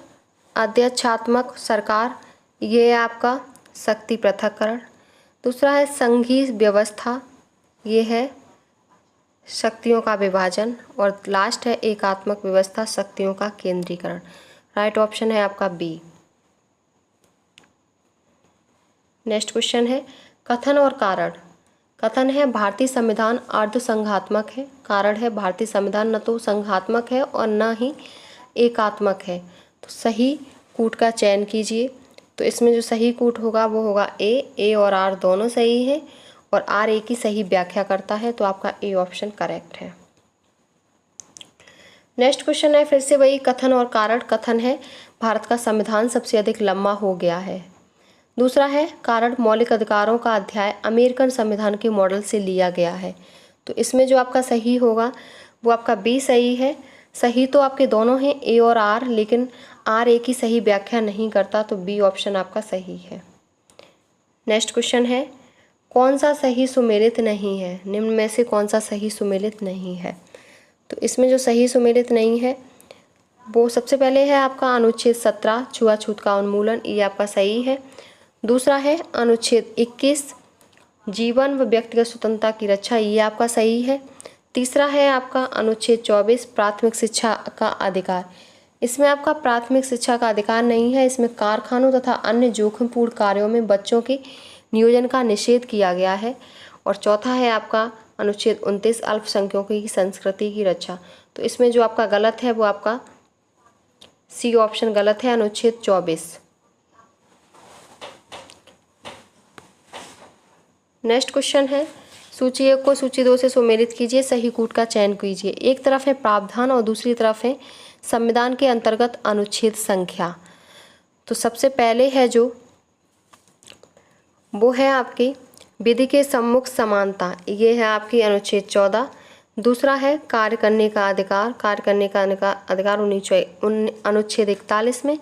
अध्यक्षात्मक सरकार, ये है आपका शक्ति पृथक्करण। दूसरा है संघीय व्यवस्था, ये है शक्तियों का विभाजन। और लास्ट है एकात्मक व्यवस्था, शक्तियों का केंद्रीकरण। राइट ऑप्शन है आपका बी। नेक्स्ट क्वेश्चन है, कथन और कारण। कथन है भारतीय संविधान अर्ध संघात्मक है। कारण है भारतीय संविधान न तो संघात्मक है और न ही एकात्मक है। तो सही कूट का चयन कीजिए। तो इसमें जो सही कूट होगा वो होगा ए और आर दोनों सही है और आर ए की सही व्याख्या करता है। तो आपका ए ऑप्शन करेक्ट है। नेक्स्ट क्वेश्चन है फिर से वही कथन और कारण। कथन है भारत का संविधान सबसे अधिक लंबा हो गया है। दूसरा है कारण मौलिक अधिकारों का अध्याय अमेरिकन संविधान के मॉडल से लिया गया है। तो इसमें जो आपका सही होगा वो आपका बी सही है। सही तो आपके दोनों हैं ए और आर, लेकिन आर ए की सही व्याख्या नहीं करता। तो बी ऑप्शन आपका सही है। नेक्स्ट क्वेश्चन है, कौन सा सही सुमेलित नहीं है। निम्न में से कौन सा सही सुमेलित नहीं है। तो इसमें जो सही सुमेलित नहीं है वो सबसे पहले है आपका अनुच्छेद 17 छुआछूत का उन्मूलन, ये आपका सही है। दूसरा है अनुच्छेद 21 जीवन व व्यक्तिगत स्वतंत्रता की रक्षा, ये आपका सही है। तीसरा है आपका अनुच्छेद 24 प्राथमिक शिक्षा का अधिकार। इसमें आपका प्राथमिक शिक्षा का अधिकार नहीं है, इसमें कारखानों तथा अन्य जोखिमपूर्ण कार्यों में बच्चों के नियोजन का निषेध किया गया है। और चौथा है आपका अनुच्छेद 29 अल्पसंख्यकों की संस्कृति की रक्षा। तो इसमें जो आपका गलत है वो आपका सी ऑप्शन गलत है, अनुच्छेद 24। नेक्स्ट क्वेश्चन है, सूची 1 को सूची 2 से सुमेलित कीजिए, सही कूट का चयन कीजिए। एक तरफ है प्रावधान और दूसरी तरफ है संविधान के अंतर्गत अनुच्छेद संख्या। तो सबसे पहले है जो वो है आपकी विधि के सम्मुख समानता, ये है आपकी अनुच्छेद 14। दूसरा है कार्य करने का अधिकार, कार्य करने का अधिकार अनुच्छेद 41 में।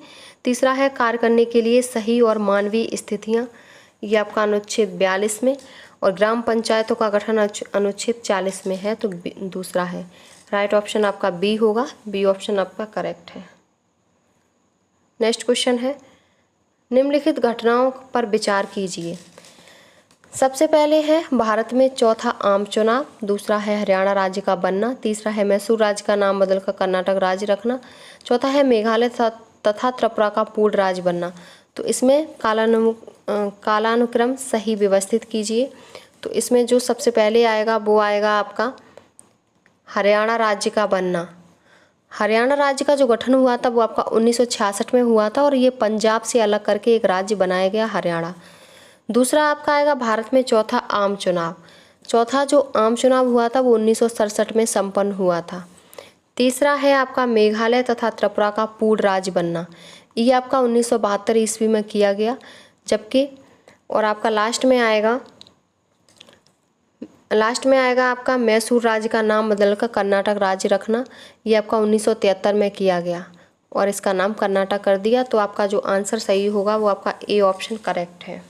तीसरा है कार्य करने के लिए सही और मानवीय स्थितियाँ, ये आपका अनुच्छेद 42 में। और ग्राम पंचायतों का गठन अनुच्छेद 40 में है, तो दूसरा है। राइट ऑप्शन आपका बी होगा, बी ऑप्शन आपका करेक्ट है। नेक्स्ट क्वेश्चन है, निम्नलिखित घटनाओं पर विचार कीजिए। सबसे पहले है भारत में चौथा आम चुनाव, दूसरा है हरियाणा राज्य का बनना, तीसरा है मैसूर राज्य का नाम बदलकर कर्नाटक राज्य रखना, चौथा है मेघालय तथा त्रिपुरा का पूर्ण राज्य बनना। तो इसमें कालानुक्रम सही व्यवस्थित कीजिए। तो इसमें जो सबसे पहले आएगा वो आएगा आपका हरियाणा राज्य का बनना। हरियाणा राज्य का जो गठन हुआ था वो आपका 1966 में हुआ था और ये पंजाब से अलग करके एक राज्य बनाया गया हरियाणा। दूसरा आपका आएगा भारत में चौथा आम चुनाव। चौथा जो आम चुनाव हुआ था वो 1967 में संपन्न हुआ था। तीसरा है आपका मेघालय तथा त्रिपुरा का पूर्ण राज्य बनना, ये आपका 1972 ईस्वी में किया गया। जबकि और आपका लास्ट में आएगा आपका मैसूर राज्य का नाम बदलकर कर्नाटक राज्य रखना, ये आपका 1973 में किया गया और इसका नाम कर्नाटक कर दिया। तो आपका जो आंसर सही होगा वो आपका ए ऑप्शन करेक्ट है।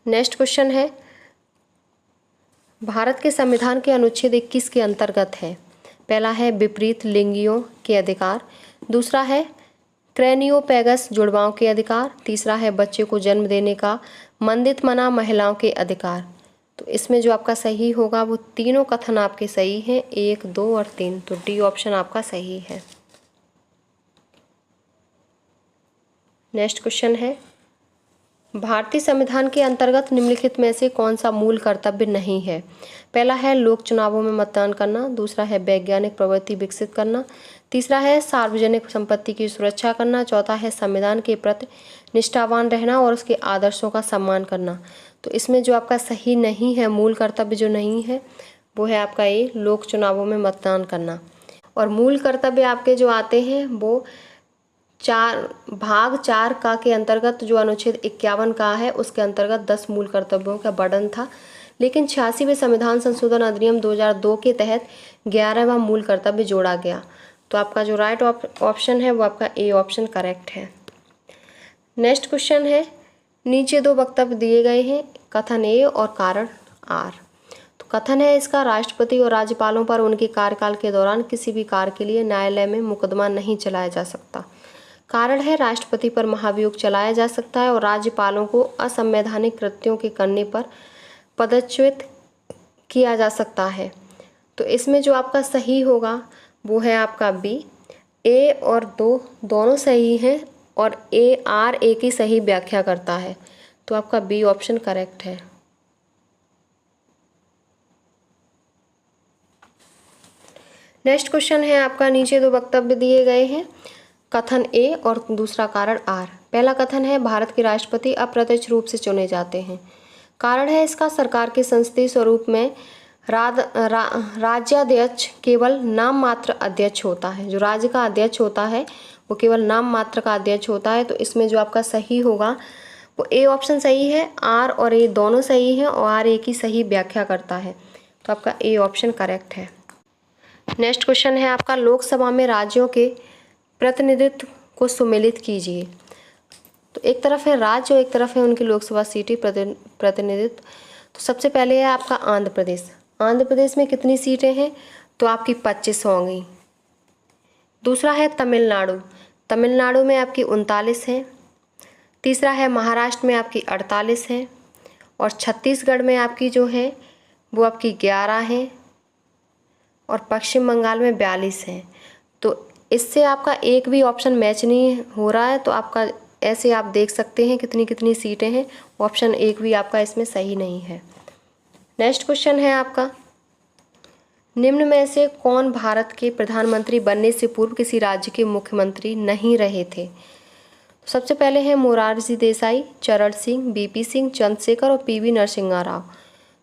नेक्स्ट क्वेश्चन है, भारत के संविधान के अनुच्छेद 21 के अंतर्गत है। पहला है विपरीत लिंगियों के अधिकार, दूसरा है क्रेनियोपैगस जुड़वाओं के अधिकार, तीसरा है बच्चे को जन्म देने का मंदित मना महिलाओं के अधिकार। तो इसमें जो आपका सही होगा वो तीनों कथन आपके सही हैं, 1, 2 और 3। तो डी ऑप्शन आपका सही है। नेक्स्ट क्वेश्चन है, भारतीय संविधान के अंतर्गत निम्नलिखित में से कौन सा मूल कर्तव्य नहीं है। पहला है लोक चुनावों में मतदान करना, दूसरा है वैज्ञानिक प्रवृत्ति विकसित करना, तीसरा है सार्वजनिक संपत्ति की सुरक्षा करना, चौथा है संविधान के प्रति निष्ठावान रहना और उसके आदर्शों का सम्मान करना। तो इसमें जो आपका सही नहीं है, मूल कर्तव्य जो नहीं है वो है आपका ये लोक चुनावों में मतदान करना। और मूल कर्तव्य आपके जो आते हैं वो भाग 4 का के अंतर्गत जो अनुच्छेद 51 का है उसके अंतर्गत 10 मूल कर्तव्यों का वर्णन था, लेकिन 86वें संविधान संशोधन अधिनियम 2002 के तहत 11वां मूल कर्तव्य जोड़ा गया। तो आपका जो राइट ऑप्शन है वो आपका ए ऑप्शन करेक्ट है। नेक्स्ट क्वेश्चन है, नीचे 2 वक्तव्य दिए गए हैं, कथन ए और कारण आर। तो कथन है इसका, राष्ट्रपति और राज्यपालों पर उनके कार्यकाल के दौरान किसी भी कार्य के लिए न्यायालय में मुकदमा नहीं चलाया जा सकता। कारण है राष्ट्रपति पर महाभियोग चलाया जा सकता है और राज्यपालों को असंवैधानिक कृत्यों के करने पर पदच्युत किया जा सकता है। तो इसमें जो आपका सही होगा वो है आपका बी। ए और 2 दोनों सही हैं और ए की सही व्याख्या करता है। तो आपका बी ऑप्शन करेक्ट है। नेक्स्ट क्वेश्चन है आपका, नीचे 2 वक्तव्य दिए गए हैं, कथन ए और दूसरा कारण आर। पहला कथन है भारत के राष्ट्रपति अप्रत्यक्ष रूप से चुने जाते हैं। कारण है इसका, सरकार के संसदीय स्वरूप में राज्याध्यक्ष केवल नाम मात्र अध्यक्ष होता है। जो राज्य का अध्यक्ष होता है वो केवल नाम मात्र का अध्यक्ष होता है। तो इसमें जो आपका सही होगा वो ए ऑप्शन सही है, आर और ए दोनों सही हैं और आर ए की सही व्याख्या करता है। तो आपका ए ऑप्शन करेक्ट है। नेक्स्ट क्वेश्चन है आपका, लोकसभा में राज्यों के प्रतिनिधित्व को सुमेलित कीजिए। तो एक तरफ है राज्य और एक तरफ है उनकी लोकसभा सीटें प्रतिनिधित्व। तो सबसे पहले है आपका आंध्र प्रदेश। आंध्र प्रदेश में कितनी सीटें हैं? तो आपकी 25 होंगी। दूसरा है तमिलनाडु। तमिलनाडु में आपकी 39 है। तीसरा है महाराष्ट्र में आपकी 48 है और छत्तीसगढ़ में आपकी जो है वो आपकी 11 है और पश्चिम बंगाल में 42 है। तो इससे आपका एक भी ऑप्शन मैच नहीं हो रहा है। तो आपका ऐसे आप देख सकते हैं कितनी कितनी सीटें हैं, ऑप्शन एक भी आपका इसमें सही नहीं है। नेक्स्ट क्वेश्चन है आपका, निम्न में से कौन भारत के प्रधानमंत्री बनने से पूर्व किसी राज्य के मुख्यमंत्री नहीं रहे थे? सबसे पहले हैं मोरारजी देसाई, चरण सिंह, बीपी सिंह, चंद्रशेखर और पीवी नरसिम्हा राव।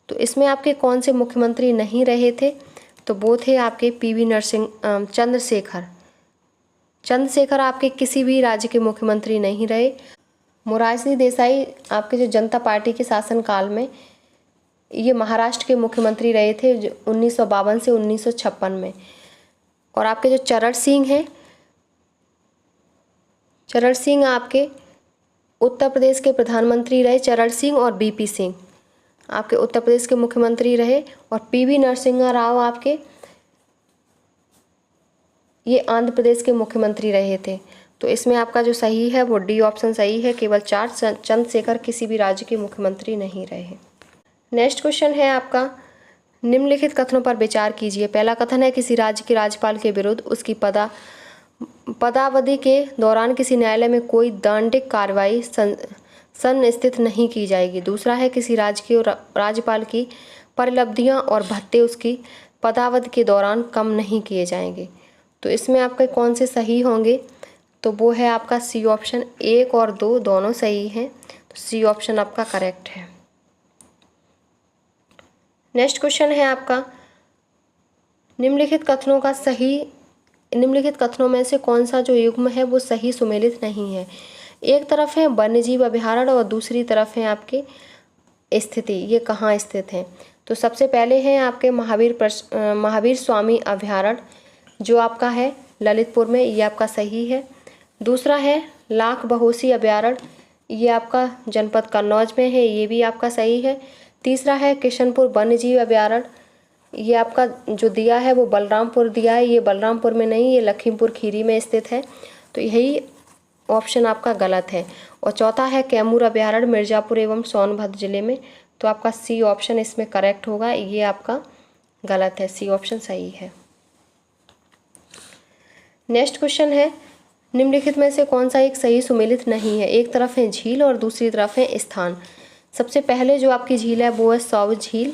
तो इसमें आपके कौन से मुख्यमंत्री नहीं रहे थे? तो वो थे आपके पीवी चंद्रशेखर। चंद्रशेखर आपके किसी भी राज्य के मुख्यमंत्री नहीं रहे। मोरारजी देसाई आपके जो जनता पार्टी के शासनकाल में ये महाराष्ट्र के मुख्यमंत्री रहे थे 1952 से 1956 में। और आपके जो चरण सिंह हैं चरण सिंह आपके उत्तर प्रदेश के प्रधानमंत्री रहे, चरण सिंह, और बीपी सिंह आपके उत्तर प्रदेश के मुख्यमंत्री रहे, और पीवी नरसिम्हा राव आपके ये आंध्र प्रदेश के मुख्यमंत्री रहे थे। तो इसमें आपका जो सही है वो डी ऑप्शन सही है, केवल चंद्रशेखर किसी भी राज्य के मुख्यमंत्री नहीं रहे। नेक्स्ट क्वेश्चन है आपका, निम्नलिखित कथनों पर विचार कीजिए। पहला कथन है, किसी राज्य के राज्यपाल के विरुद्ध उसकी पदावधि के दौरान किसी न्यायालय में कोई दंडिक कार्रवाई संस्थित नहीं की जाएगी। दूसरा है, किसी राज्य के राज्यपाल की परिलब्धियां और भत्ते उसकी पदावधि के दौरान कम नहीं किए जाएंगे। तो इसमें आपके कौन से सही होंगे? तो वो है आपका सी ऑप्शन, 1 और 2 दोनों सही हैं, तो सी ऑप्शन आपका करेक्ट है। नेक्स्ट क्वेश्चन है आपका, निम्नलिखित कथनों में से कौन सा जो युग्म है वो सही सुमेलित नहीं है। एक तरफ है वन्यजीव अभयारण्य और दूसरी तरफ है आपके स्थिति, ये कहाँ स्थित है? तो सबसे पहले है आपके महावीर स्वामी अभयारण्य जो आपका है ललितपुर में, ये आपका सही है। दूसरा है लाख बहोसी अभयारण्य, ये आपका जनपद कन्नौज में है, ये भी आपका सही है। तीसरा है किशनपुर वन्यजीव अभयारण्य, ये आपका जो दिया है वो बलरामपुर दिया है, ये बलरामपुर में नहीं, ये लखीमपुर खीरी में स्थित है, तो यही ऑप्शन आपका गलत है। और चौथा है कैमूर अभयारण्य मिर्ज़ापुर एवं सोनभद्र जिले में, तो आपका सी ऑप्शन इसमें करेक्ट होगा, ये आपका गलत है, सी ऑप्शन सही है। नेक्स्ट क्वेश्चन है, निम्नलिखित में से कौन सा एक सही सुमेलित नहीं है? एक तरफ है झील और दूसरी तरफ है स्थान। सबसे पहले जो आपकी झील है वो है सौज झील।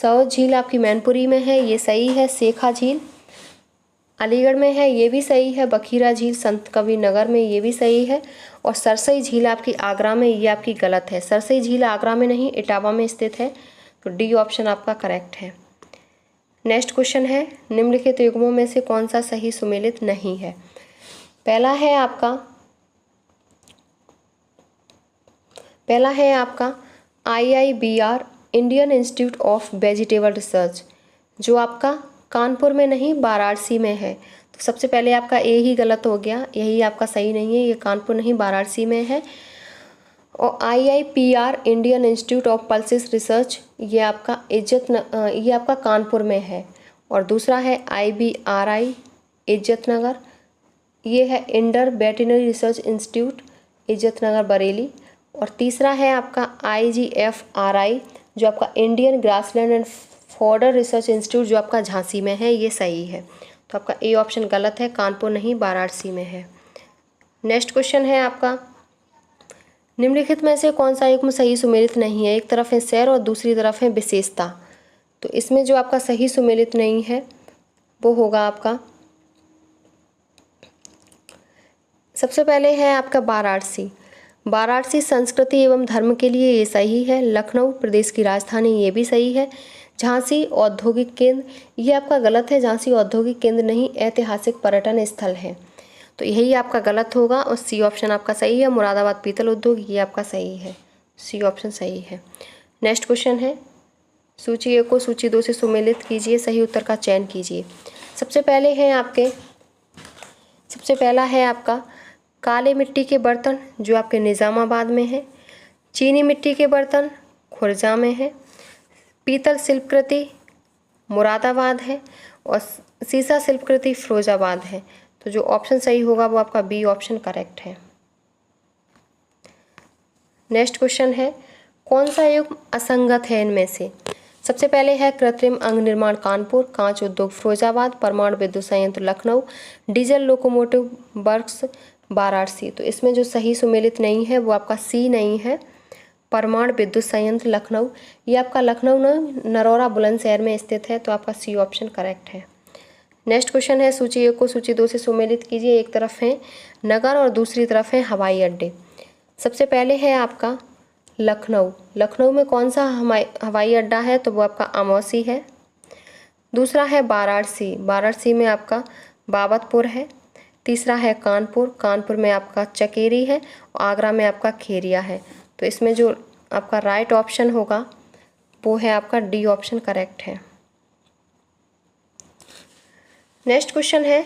सौज झील आपकी मैनपुरी में है, ये सही है। सेखा झील अलीगढ़ में है, ये भी सही है। बखीरा झील संत कबीर नगर में, ये भी सही है। और सरसई झील आपकी आगरा में, ये आपकी गलत है। सरसई झील आगरा में नहीं, इटावा में स्थित है, तो डी ऑप्शन आपका करेक्ट है। नेक्स्ट क्वेश्चन है, निम्नलिखित युग्मों में से कौन सा सही सुमेलित नहीं है? पहला है आपका IIBR Indian institute of vegetable research जो आपका कानपुर में नहीं वाराणसी में है। तो सबसे पहले आपका ए ही गलत हो गया, यही आपका सही नहीं है, ये कानपुर नहीं वाराणसी में है। और IIPR Indian institute of pulses research ये आपका कानपुर में है। और दूसरा है IBRI इज्जतनगर, ये है Indian veterinary research institute Izzatnagar Bareilly. और तीसरा है आपका IGFRI जो आपका Indian grassland and fodder research institute जो आपका झांसी में है, ये सही है। तो आपका ए ऑप्शन गलत है, कानपुर नहीं वाराणसी में है। नेक्स्ट क्वेश्चन है आपका, निम्नलिखित में से कौन सा युग्म सही सुमेलित नहीं है? एक तरफ है शहर और दूसरी तरफ है विशेषता। तो इसमें जो आपका सही सुमेलित नहीं है वो होगा आपका, सबसे पहले है आपका वाराणसी संस्कृति एवं धर्म के लिए, ये सही है। लखनऊ प्रदेश की राजधानी, ये भी सही है। झांसी औद्योगिक केंद्र, ये आपका गलत है, झांसी औद्योगिक केंद्र नहीं, ऐतिहासिक पर्यटन स्थल है, तो यही आपका गलत होगा। और सी ऑप्शन आपका सही है। मुरादाबाद पीतल उद्योग, ये आपका सही है, सी ऑप्शन सही है। नेक्स्ट क्वेश्चन है, सूची 1 को सूची 2 से सुमेलित कीजिए, सही उत्तर का चयन कीजिए। सबसे पहला है आपका काले मिट्टी के बर्तन जो आपके निज़ामाबाद में है। चीनी मिट्टी के बर्तन खुर्जा में है। पीतल शिल्पकृति मुरादाबाद है। और सीसा शिल्पकृति फिरोजाबाद है। तो जो ऑप्शन सही होगा वो आपका बी ऑप्शन करेक्ट है। नेक्स्ट क्वेश्चन है, कौन सा युग्म असंगत है इनमें से? सबसे पहले है कृत्रिम अंग निर्माण कानपुर, कांच उद्योग फिरोजाबाद, परमाणु विद्युत संयंत्र Lucknow, diesel locomotive works Varanasi. तो इसमें जो सही सुमेलित नहीं है वो आपका सी नहीं है, परमाणु विद्युत संयंत्र लखनऊ। ये आपका लखनऊ नरौरा बुलंदशहर में स्थित है, तो आपका सी ऑप्शन करेक्ट है। नेक्स्ट क्वेश्चन है, सूची 1 को सूची 2 से सुमेलित कीजिए। एक तरफ है नगर और दूसरी तरफ है हवाई अड्डे। सबसे पहले है आपका लखनऊ में कौन सा हवाई अड्डा है? तो वो आपका अमौसी है। दूसरा है वाराणसी में आपका बाबतपुर है। तीसरा है कानपुर में आपका चकेरी है। और आगरा में आपका खेरिया है। तो इसमें जो आपका राइट ऑप्शन होगा वो है आपका डी ऑप्शन करेक्ट है। नेक्स्ट क्वेश्चन है,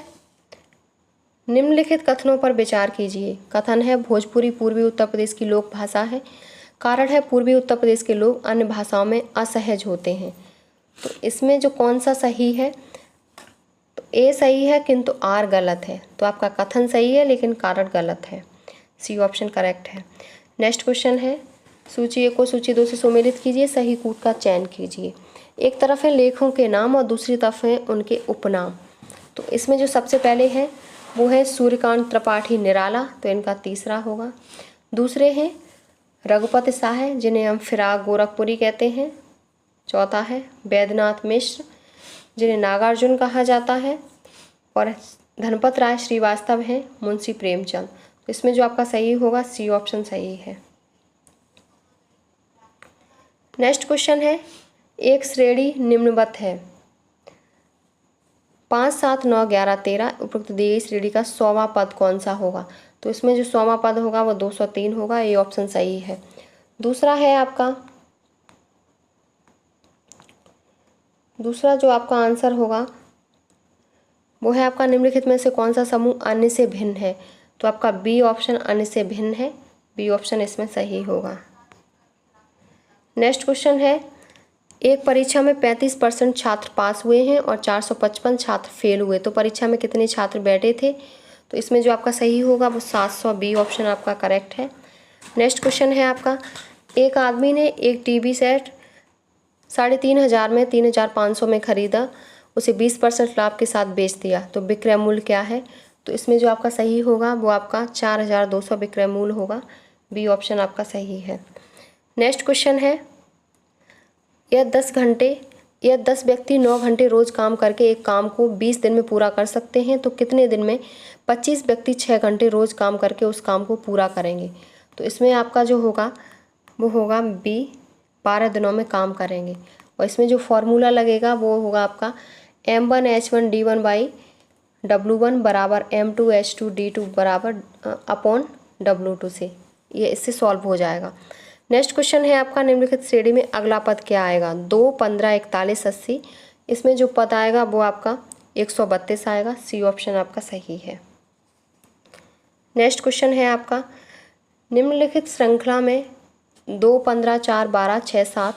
निम्नलिखित कथनों पर विचार कीजिए। कथन है भोजपुरी पूर्वी उत्तर प्रदेश की लोक भाषा है। कारण है पूर्वी उत्तर प्रदेश के लोग अन्य भाषाओं में असहज होते हैं। तो इसमें जो कौन सा सही है, तो ए सही है किंतु आर गलत है। तो आपका कथन सही है लेकिन कारण गलत है। सी ऑप्शन करेक्ट है। नेक्स्ट क्वेश्चन है सूची 1 को सूची 2 से सुमेलित कीजिए, सही कूट का चयन कीजिए। एक तरफ है लेखों के नाम और दूसरी तरफ है उनके उपनाम। तो इसमें जो सबसे पहले है वो है सूर्यकांत त्रिपाठी निराला, तो इनका तीसरा होगा। दूसरे हैं रघुपति शाह जिन्हें हम फिराक गोरखपुरी कहते हैं। चौथा है वैद्यनाथ मिश्र जिन्हें नागार्जुन कहा जाता है। और धनपत राय श्रीवास्तव हैं मुंशी प्रेमचंद। तो इसमें जो आपका सही होगा सी ऑप्शन सही है। नेक्स्ट क्वेश्चन है एक श्रेणी निम्नवत है 5, 7, 9, 11, 13 उपरोक्त दी गई श्रेणी का 100वां पद कौन सा होगा। तो इसमें जो 100वां पद होगा वो 203 होगा। ये ऑप्शन सही है। दूसरा जो आपका आंसर होगा वो है आपका निम्नलिखित में से कौन सा समूह अन्य से भिन्न है। तो आपका बी ऑप्शन अन्य से भिन्न है। बी ऑप्शन इसमें सही होगा। नेक्स्ट क्वेश्चन है एक परीक्षा में 35% छात्र पास हुए हैं और 455 छात्र फेल हुए, तो परीक्षा में कितने छात्र बैठे थे। तो इसमें जो आपका सही होगा वो 700। बी ऑप्शन आपका करेक्ट है। नेक्स्ट क्वेश्चन है आपका एक आदमी ने एक टीवी सेट 3,500 में 3,500 में खरीदा, उसे 20% लाभ के साथ बेच दिया, तो विक्रय मूल्य क्या है। तो इसमें जो आपका सही होगा वो आपका 4,200 विक्रय मूल्य होगा। बी ऑप्शन आपका सही है। नेक्स्ट क्वेश्चन है यह 10 व्यक्ति 9 घंटे रोज काम करके एक काम को 20 दिन में पूरा कर सकते हैं, तो कितने दिन में 25 व्यक्ति 6 घंटे रोज काम करके उस काम को पूरा करेंगे। तो इसमें आपका जो होगा वो होगा बी 12 दिनों में काम करेंगे। और इसमें जो फॉर्मूला लगेगा वो होगा आपका M1H1D1 बाई W1 बराबर M2H2D2 बराबर अपॉन W2 से, ये इससे सॉल्व हो जाएगा। नेक्स्ट क्वेश्चन है आपका निम्नलिखित श्रेणी में अगला पद क्या आएगा। 2, 15, 41, 80। इसमें जो पद आएगा वो आपका 132 आएगा। सी ऑप्शन आपका सही है। नेक्स्ट क्वेश्चन है आपका निम्नलिखित श्रृंखला में 2, 15, 4, 12, 6, 7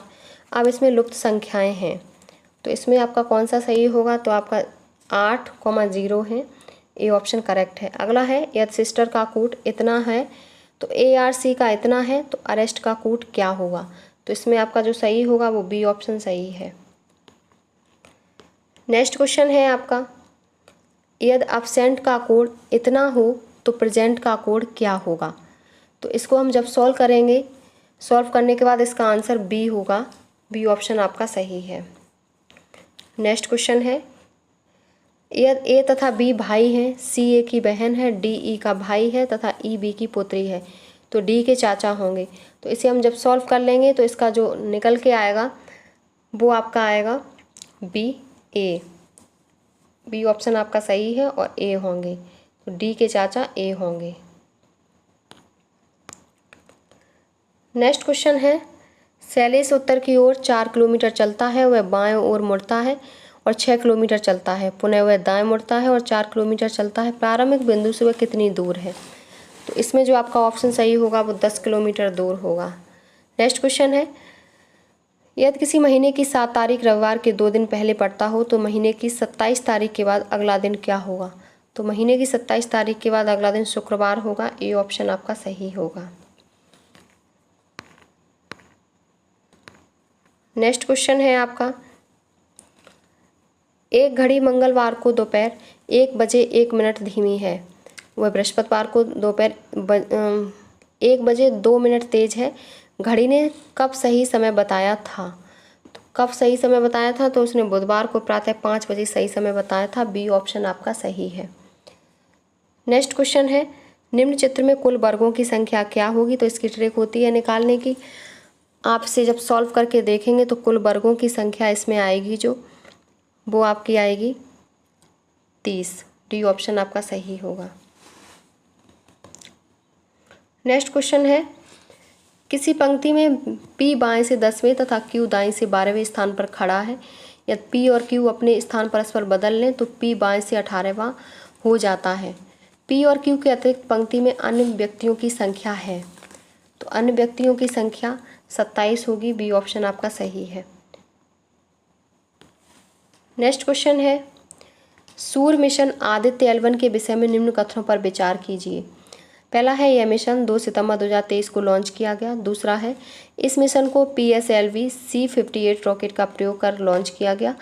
अब इसमें लुप्त संख्याएं हैं, तो इसमें आपका कौन सा सही होगा। तो आपका 8,0 है। ए ऑप्शन करेक्ट है। अगला है यदि सिस्टर का कूट इतना है तो ARC का इतना है, तो अरेस्ट का कूट क्या होगा। तो इसमें आपका जो सही होगा वो बी ऑप्शन सही है। नेक्स्ट क्वेश्चन है आपका यदि अब्सेंट का कोड इतना हो तो प्रेजेंट का कोड क्या होगा। तो इसको हम जब सॉल्व करेंगे, सॉल्व करने के बाद इसका आंसर बी होगा। बी ऑप्शन आपका सही है। नेक्स्ट क्वेश्चन है यदि ए तथा बी भाई हैं, सी ए की बहन है, डी ई का भाई है तथा ई बी की पुत्री है, तो डी के चाचा होंगे। तो इसे हम जब सॉल्व कर लेंगे तो इसका जो निकल के आएगा वो आपका आएगा बी ए। बी ऑप्शन आपका सही है और ए होंगे, तो डी के चाचा ए होंगे। नेक्स्ट क्वेश्चन है शैलेश उत्तर की ओर 4 किलोमीटर चलता है, वह बाएं ओर मुड़ता है और 6 किलोमीटर चलता है, पुनः वह दाएं मुड़ता है और 4 किलोमीटर चलता है। प्रारंभिक बिंदु से वह कितनी दूर है। तो इसमें जो आपका ऑप्शन सही होगा वो 10 किलोमीटर दूर होगा। नेक्स्ट क्वेश्चन है यदि किसी महीने की 7 तारीख रविवार के 2 दिन पहले पड़ता हो तो महीने की 27 तारीख के बाद अगला दिन क्या होगा। तो महीने की 27 तारीख के बाद अगला दिन शुक्रवार होगा। ए ऑप्शन आपका सही होगा। नेक्स्ट क्वेश्चन है आपका एक घड़ी मंगलवार को दोपहर 1 बजे 1 मिनट धीमी है, वह बृहस्पतिवार को दोपहर 1 बजे 2 मिनट तेज है। घड़ी ने कब सही समय बताया था। तो कब सही समय बताया था, तो उसने बुधवार को प्रातः 5 बजे सही समय बताया था। बी ऑप्शन आपका सही है। नेक्स्ट क्वेश्चन है निम्न चित्र में कुल वर्गों की संख्या क्या होगी। तो इसकी ट्रिक होती है निकालने की। आप इसे जब सॉल्व करके देखेंगे तो कुल वर्गों की संख्या इसमें आएगी जो वो आपकी आएगी 30। डी ऑप्शन आपका सही होगा। नेक्स्ट क्वेश्चन है किसी पंक्ति में P बाएं से 10वें तथा Q दाएं से 12वें स्थान पर खड़ा है। यदि P और Q अपने स्थान परस्पर बदल लें तो P बाएं से 18वां हो जाता है। पी और क्यू के अतिरिक्त पंक्ति में अन्य व्यक्तियों की संख्या है, तो अन्य व्यक्तियों की संख्या 27 होगी। बी ऑप्शन आपका सही है। नेक्स्ट क्वेश्चन है, सूर्य मिशन आदित्य L1 के विषय में निम्न कथनों पर विचार कीजिए। पहला है, यह मिशन 2 सितंबर 2023 को लॉन्च किया गया। दूसरा है, इस मिशन को PSLV C-58 रॉकेट का प्रयोग कर लॉन्च किया गया।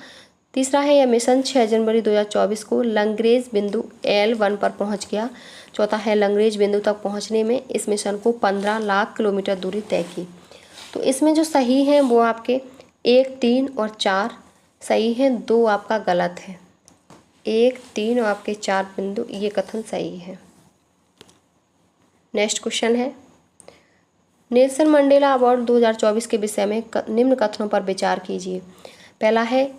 तीसरा है, यह मिशन 6 जनवरी 2024 को लैग्रेंज बिंदु L1 पर पहुंच गया। चौथा है, लैग्रेंज बिंदु तक पहुंचने में इस मिशन को 15 लाख किलोमीटर दूरी तय की। तो इसमें जो सही हैं वो आपके 1, 3 और 4 सही हैं, 2 आपका गलत है। 1, 3 और आपके 4 बिंदु ये कथन सही है। नेक्स्ट क्वेश्चन है, नेल्सन मंडेला अवार्ड 2024 के विषय में निम्न कथनों पर विचार कीजिए। पहला है,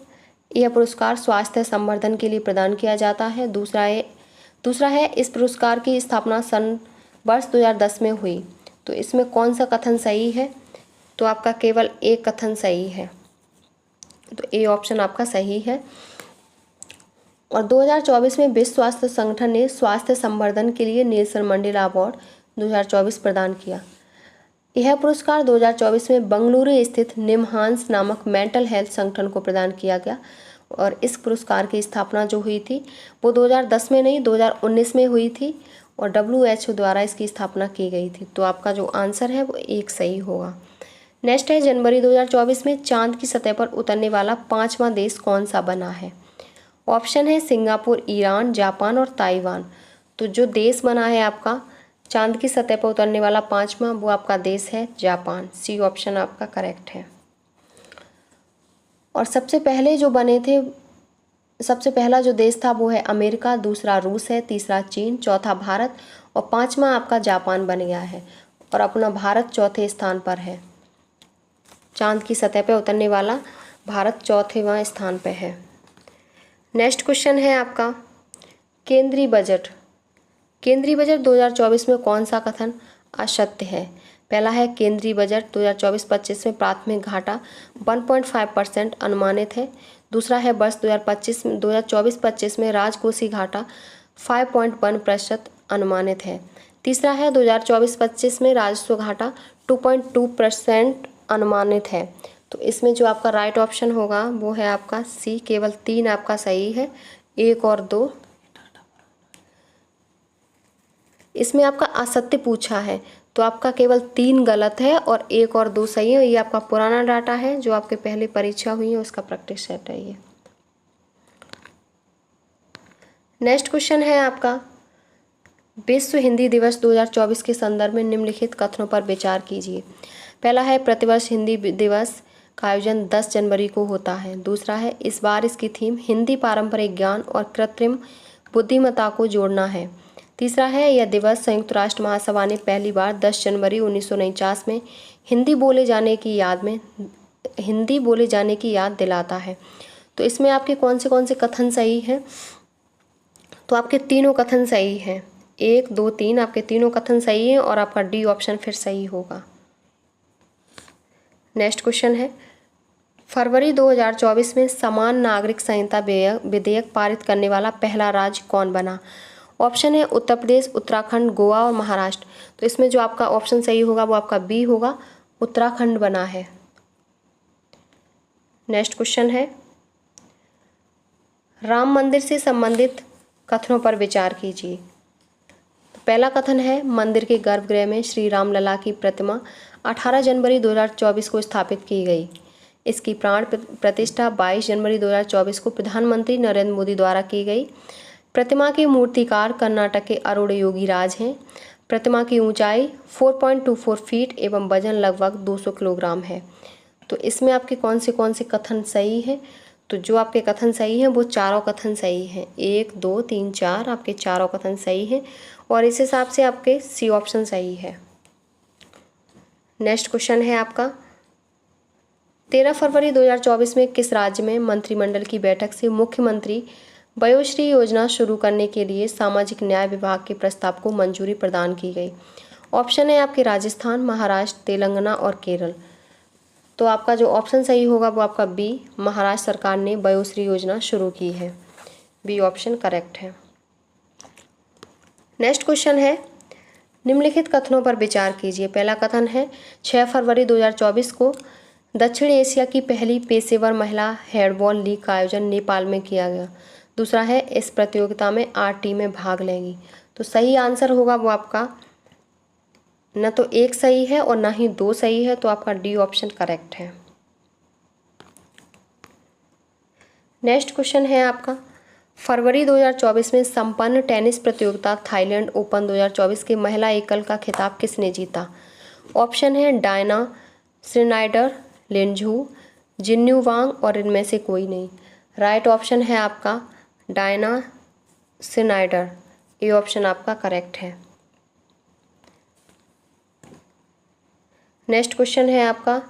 यह पुरस्कार स्वास्थ्य संवर्धन के लिए प्रदान किया जाता है। दूसरा है इस पुरस्कार की स्थापना वर्ष 2010 में हुई। तो इसमें कौन सा कथन सही है? तो आपका केवल एक कथन सही है, तो ए ऑप्शन आपका सही है। और 2024 में विश्व स्वास्थ्य संगठन ने स्वास्थ्य संवर्धन के लिए नेल्सन मंडेला अवार्ड 2024 प्रदान किया। यह पुरस्कार 2024 में बंगलुरु स्थित निमहांस नामक मेंटल हेल्थ संगठन को प्रदान किया गया। और इस पुरस्कार की स्थापना जो हुई थी वो 2010 में नहीं 2019 में हुई थी और WHO द्वारा इसकी स्थापना की गई थी। तो आपका जो आंसर है वो एक सही होगा। नेक्स्ट है, जनवरी 2024 में चांद की सतह पर उतरने वाला 5वां देश कौन सा बना है? ऑप्शन है सिंगापुर, ईरान, जापान और ताइवान। तो जो देश बना है आपका चांद की सतह पर उतरने वाला 5वां, वो आपका देश है जापान। सी ऑप्शन आपका करेक्ट है। और सबसे पहले जो बने थे, सबसे पहला जो देश था वो है अमेरिका, दूसरा रूस है, तीसरा चीन, चौथा भारत और 5वां आपका जापान बन गया है। और अपना भारत चौथे स्थान पर है। चांद की सतह पर उतरने वाला भारत चौथेवां स्थान पर है। नेक्स्ट क्वेश्चन है आपका, केंद्रीय बजट 2024 में कौन सा कथन असत्य है? पहला है, केंद्रीय बजट 2024-25 में प्राथमिक घाटा 1.5% अनुमानित है। दूसरा है, वर्ष 2024-25 में राजकोषीय घाटा 5.1% अनुमानित है। तीसरा है, 2024-25 में राजस्व घाटा 2.2% अनुमानित है। तो इसमें जो आपका राइट ऑप्शन होगा वो है आपका सी, केवल 3 आपका सही है, 1 और 2। इसमें आपका असत्य पूछा है तो आपका केवल 3 गलत है और 1 और 2 सही है। ये आपका पुराना डाटा है जो आपके पहले परीक्षा हुई है उसका प्रैक्टिस सेट है ये। नेक्स्ट क्वेश्चन है आपका, विश्व हिंदी दिवस 2024 के संदर्भ में निम्नलिखित कथनों पर विचार कीजिए। पहला है, प्रतिवर्ष हिंदी दिवस का आयोजन 10 जनवरी को होता है। दूसरा है, इस बार इसकी थीम हिंदी पारंपरिक ज्ञान और कृत्रिम बुद्धिमत्ता को जोड़ना है। तीसरा है, यह दिवस संयुक्त राष्ट्र महासभा ने पहली बार 10 जनवरी 1949 में हिंदी बोले जाने की याद दिलाता है। तो इसमें आपके कौन से कथन सही हैं? तो आपके तीनों कथन सही हैं, 1, 2, 3 आपके तीनों कथन सही हैं और आपका डी ऑप्शन फिर सही होगा। नेक्स्ट क्वेश्चन है, फरवरी 2024 में समान नागरिक संहिता विधेयक पारित करने वाला पहला राज्य कौन बना? ऑप्शन है उत्तर प्रदेश, उत्तराखंड, गोवा और महाराष्ट्र। तो इसमें जो आपका ऑप्शन सही होगा वो आपका बी होगा, उत्तराखंड बना है। नेक्स्ट क्वेश्चन है, राम मंदिर से संबंधित कथनों पर विचार कीजिए। तो पहला कथन है, मंदिर के गर्भगृह में श्री राम लला की प्रतिमा 18 जनवरी 2024 को स्थापित की गई। इसकी प्राण प्रतिष्ठा 22 जनवरी 2024 को प्रधानमंत्री नरेंद्र मोदी द्वारा की गई। प्रतिमा के मूर्तिकार कर्नाटक के अरुण योगी राज हैं। प्रतिमा की ऊंचाई 4.24 फीट एवं वजन लगभग 200 किलोग्राम है। तो इसमें आपके कौन से कथन सही हैं? तो जो आपके कथन सही हैं वो चारों कथन सही हैं, 1, 2, 3, 4 आपके चारों कथन सही हैं और इस हिसाब से आपके सी ऑप्शन सही है। नेक्स्ट क्वेश्चन है आपका, 13 फरवरी 2024 में किस राज्य में मंत्रिमंडल की बैठक से मुख्यमंत्री वयोश्री योजना शुरू करने के लिए सामाजिक न्याय विभाग के प्रस्ताव को मंजूरी प्रदान की गई? ऑप्शन है आपके राजस्थान, महाराष्ट्र, तेलंगाना और केरल। तो आपका जो ऑप्शन सही होगा वो आपका बी, महाराष्ट्र सरकार ने वयोश्री योजना शुरू की है। बी ऑप्शन करेक्ट है। नेक्स्ट क्वेश्चन है, निम्नलिखित कथनों पर विचार कीजिए। पहला कथन है 6 फरवरी 2024 को दक्षिण एशिया की पहली पेशेवर महिला हैंडबॉल लीग का आयोजन नेपाल में किया गया। दूसरा है इस प्रतियोगिता में 8 टीमें भाग लेंगी। तो सही आंसर होगा वो आपका न तो 1 सही है और ना ही 2 सही है, तो आपका डी ऑप्शन करेक्ट है। नेक्स्ट क्वेश्चन है आपका, फरवरी 2024 में संपन्न टेनिस प्रतियोगिता थाईलैंड ओपन 2024 के महिला एकल का खिताब किसने जीता? ऑप्शन है डायना श्रीनाइडर, लिनझू, जिन्यू वांग और इनमें से कोई नहीं। राइट ऑप्शन है आपका डायना श्रीनाइडर, ये ऑप्शन आपका करेक्ट है। नेक्स्ट क्वेश्चन है आपका,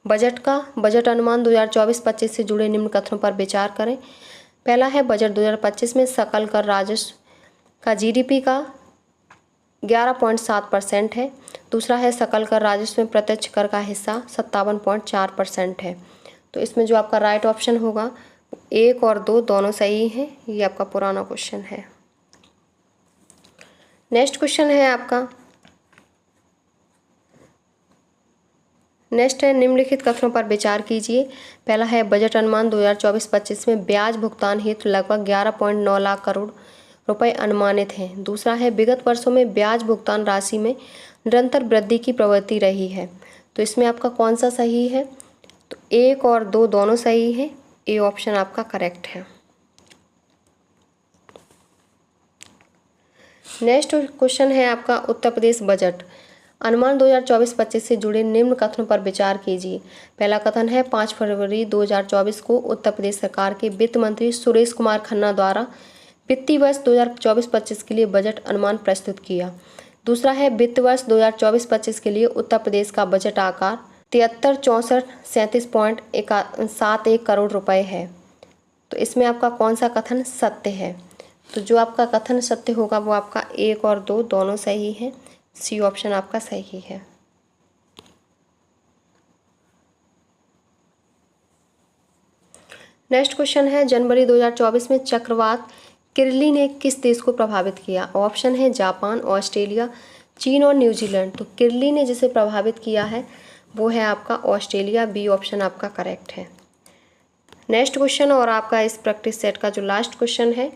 बजट अनुमान 2024-25 से जुड़े निम्न कथनों पर विचार करें। पहला है बजट 2025 में सकल कर राजस्व का जीडीपी का 11.7% है। दूसरा है सकल कर राजस्व में प्रत्यक्ष कर का हिस्सा 57.4% है। तो इसमें जो आपका राइट ऑप्शन होगा 1 और 2 दोनों सही हैं। ये आपका पुराना क्वेश्चन है। नेक्स्ट क्वेश्चन है आपका, नेक्स्ट है निम्नलिखित कथनों पर विचार कीजिए। पहला है बजट अनुमान 2024-25 में ब्याज भुगतान हेतु लगभग 11.9 लाख करोड़ रुपए अनुमानित हैं। दूसरा है विगत वर्षों में ब्याज भुगतान राशि में निरंतर वृद्धि की प्रवृत्ति रही है। तो इसमें आपका कौन सा सही है? तो 1 और 2 दोनों सही हैं। ए ऑप्शन आपका करेक्ट है। नेक्स्ट क्वेश्चन है आपका उत्तर प्रदेश बजट अनुमान 2024-25 से जुड़े निम्न कथनों पर विचार कीजिए। पहला कथन है 5 फरवरी 2024 को उत्तर प्रदेश सरकार के वित्त मंत्री सुरेश कुमार खन्ना द्वारा वित्तीय वर्ष 2024-25 के लिए बजट अनुमान प्रस्तुत किया। दूसरा है वित्त वर्ष 2024-25 के लिए उत्तर प्रदेश का बजट आकार 73,64,37.71 करोड़ रुपए है। तो इसमें आपका कौन सा कथन सत्य है? तो जो आपका कथन सत्य होगा वो आपका 1 और 2 दोनों सही हैं। सी ऑप्शन आपका सही है। नेक्स्ट क्वेश्चन है जनवरी 2024 में चक्रवात किरली ने किस देश को प्रभावित किया? ऑप्शन है जापान, ऑस्ट्रेलिया, चीन और न्यूजीलैंड। तो किरली ने जिसे प्रभावित किया है वो है आपका ऑस्ट्रेलिया। बी ऑप्शन आपका करेक्ट है। नेक्स्ट क्वेश्चन और आपका इस प्रैक्टिस सेट का जो लास्ट क्वेश्चन है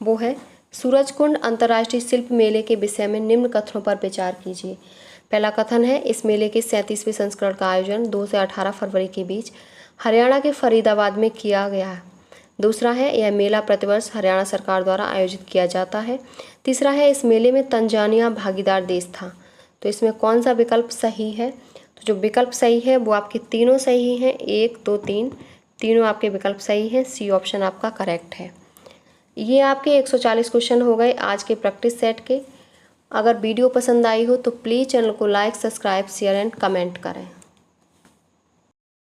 वो है सूरजकुंड अंतर्राष्ट्रीय शिल्प मेले के विषय में निम्न कथनों पर विचार कीजिए। पहला कथन है इस मेले के 37वें संस्करण का आयोजन 2 से 18 फरवरी के बीच हरियाणा के फरीदाबाद में किया गया है। दूसरा है यह मेला प्रतिवर्ष हरियाणा सरकार द्वारा आयोजित किया जाता है। तीसरा है इस मेले में तंजानिया भागीदार देश था। तो इसमें कौन सा विकल्प सही है? तो जो विकल्प सही है वो आपके तीनों सही हैं। 1, 2, 3 तीनों आपके विकल्प सही हैं। सी ऑप्शन आपका करेक्ट है। ये आपके 140 क्वेश्चन हो गए आज के प्रैक्टिस सेट के। अगर वीडियो पसंद आई हो तो प्लीज़ चैनल को like, subscribe, share and comment करें।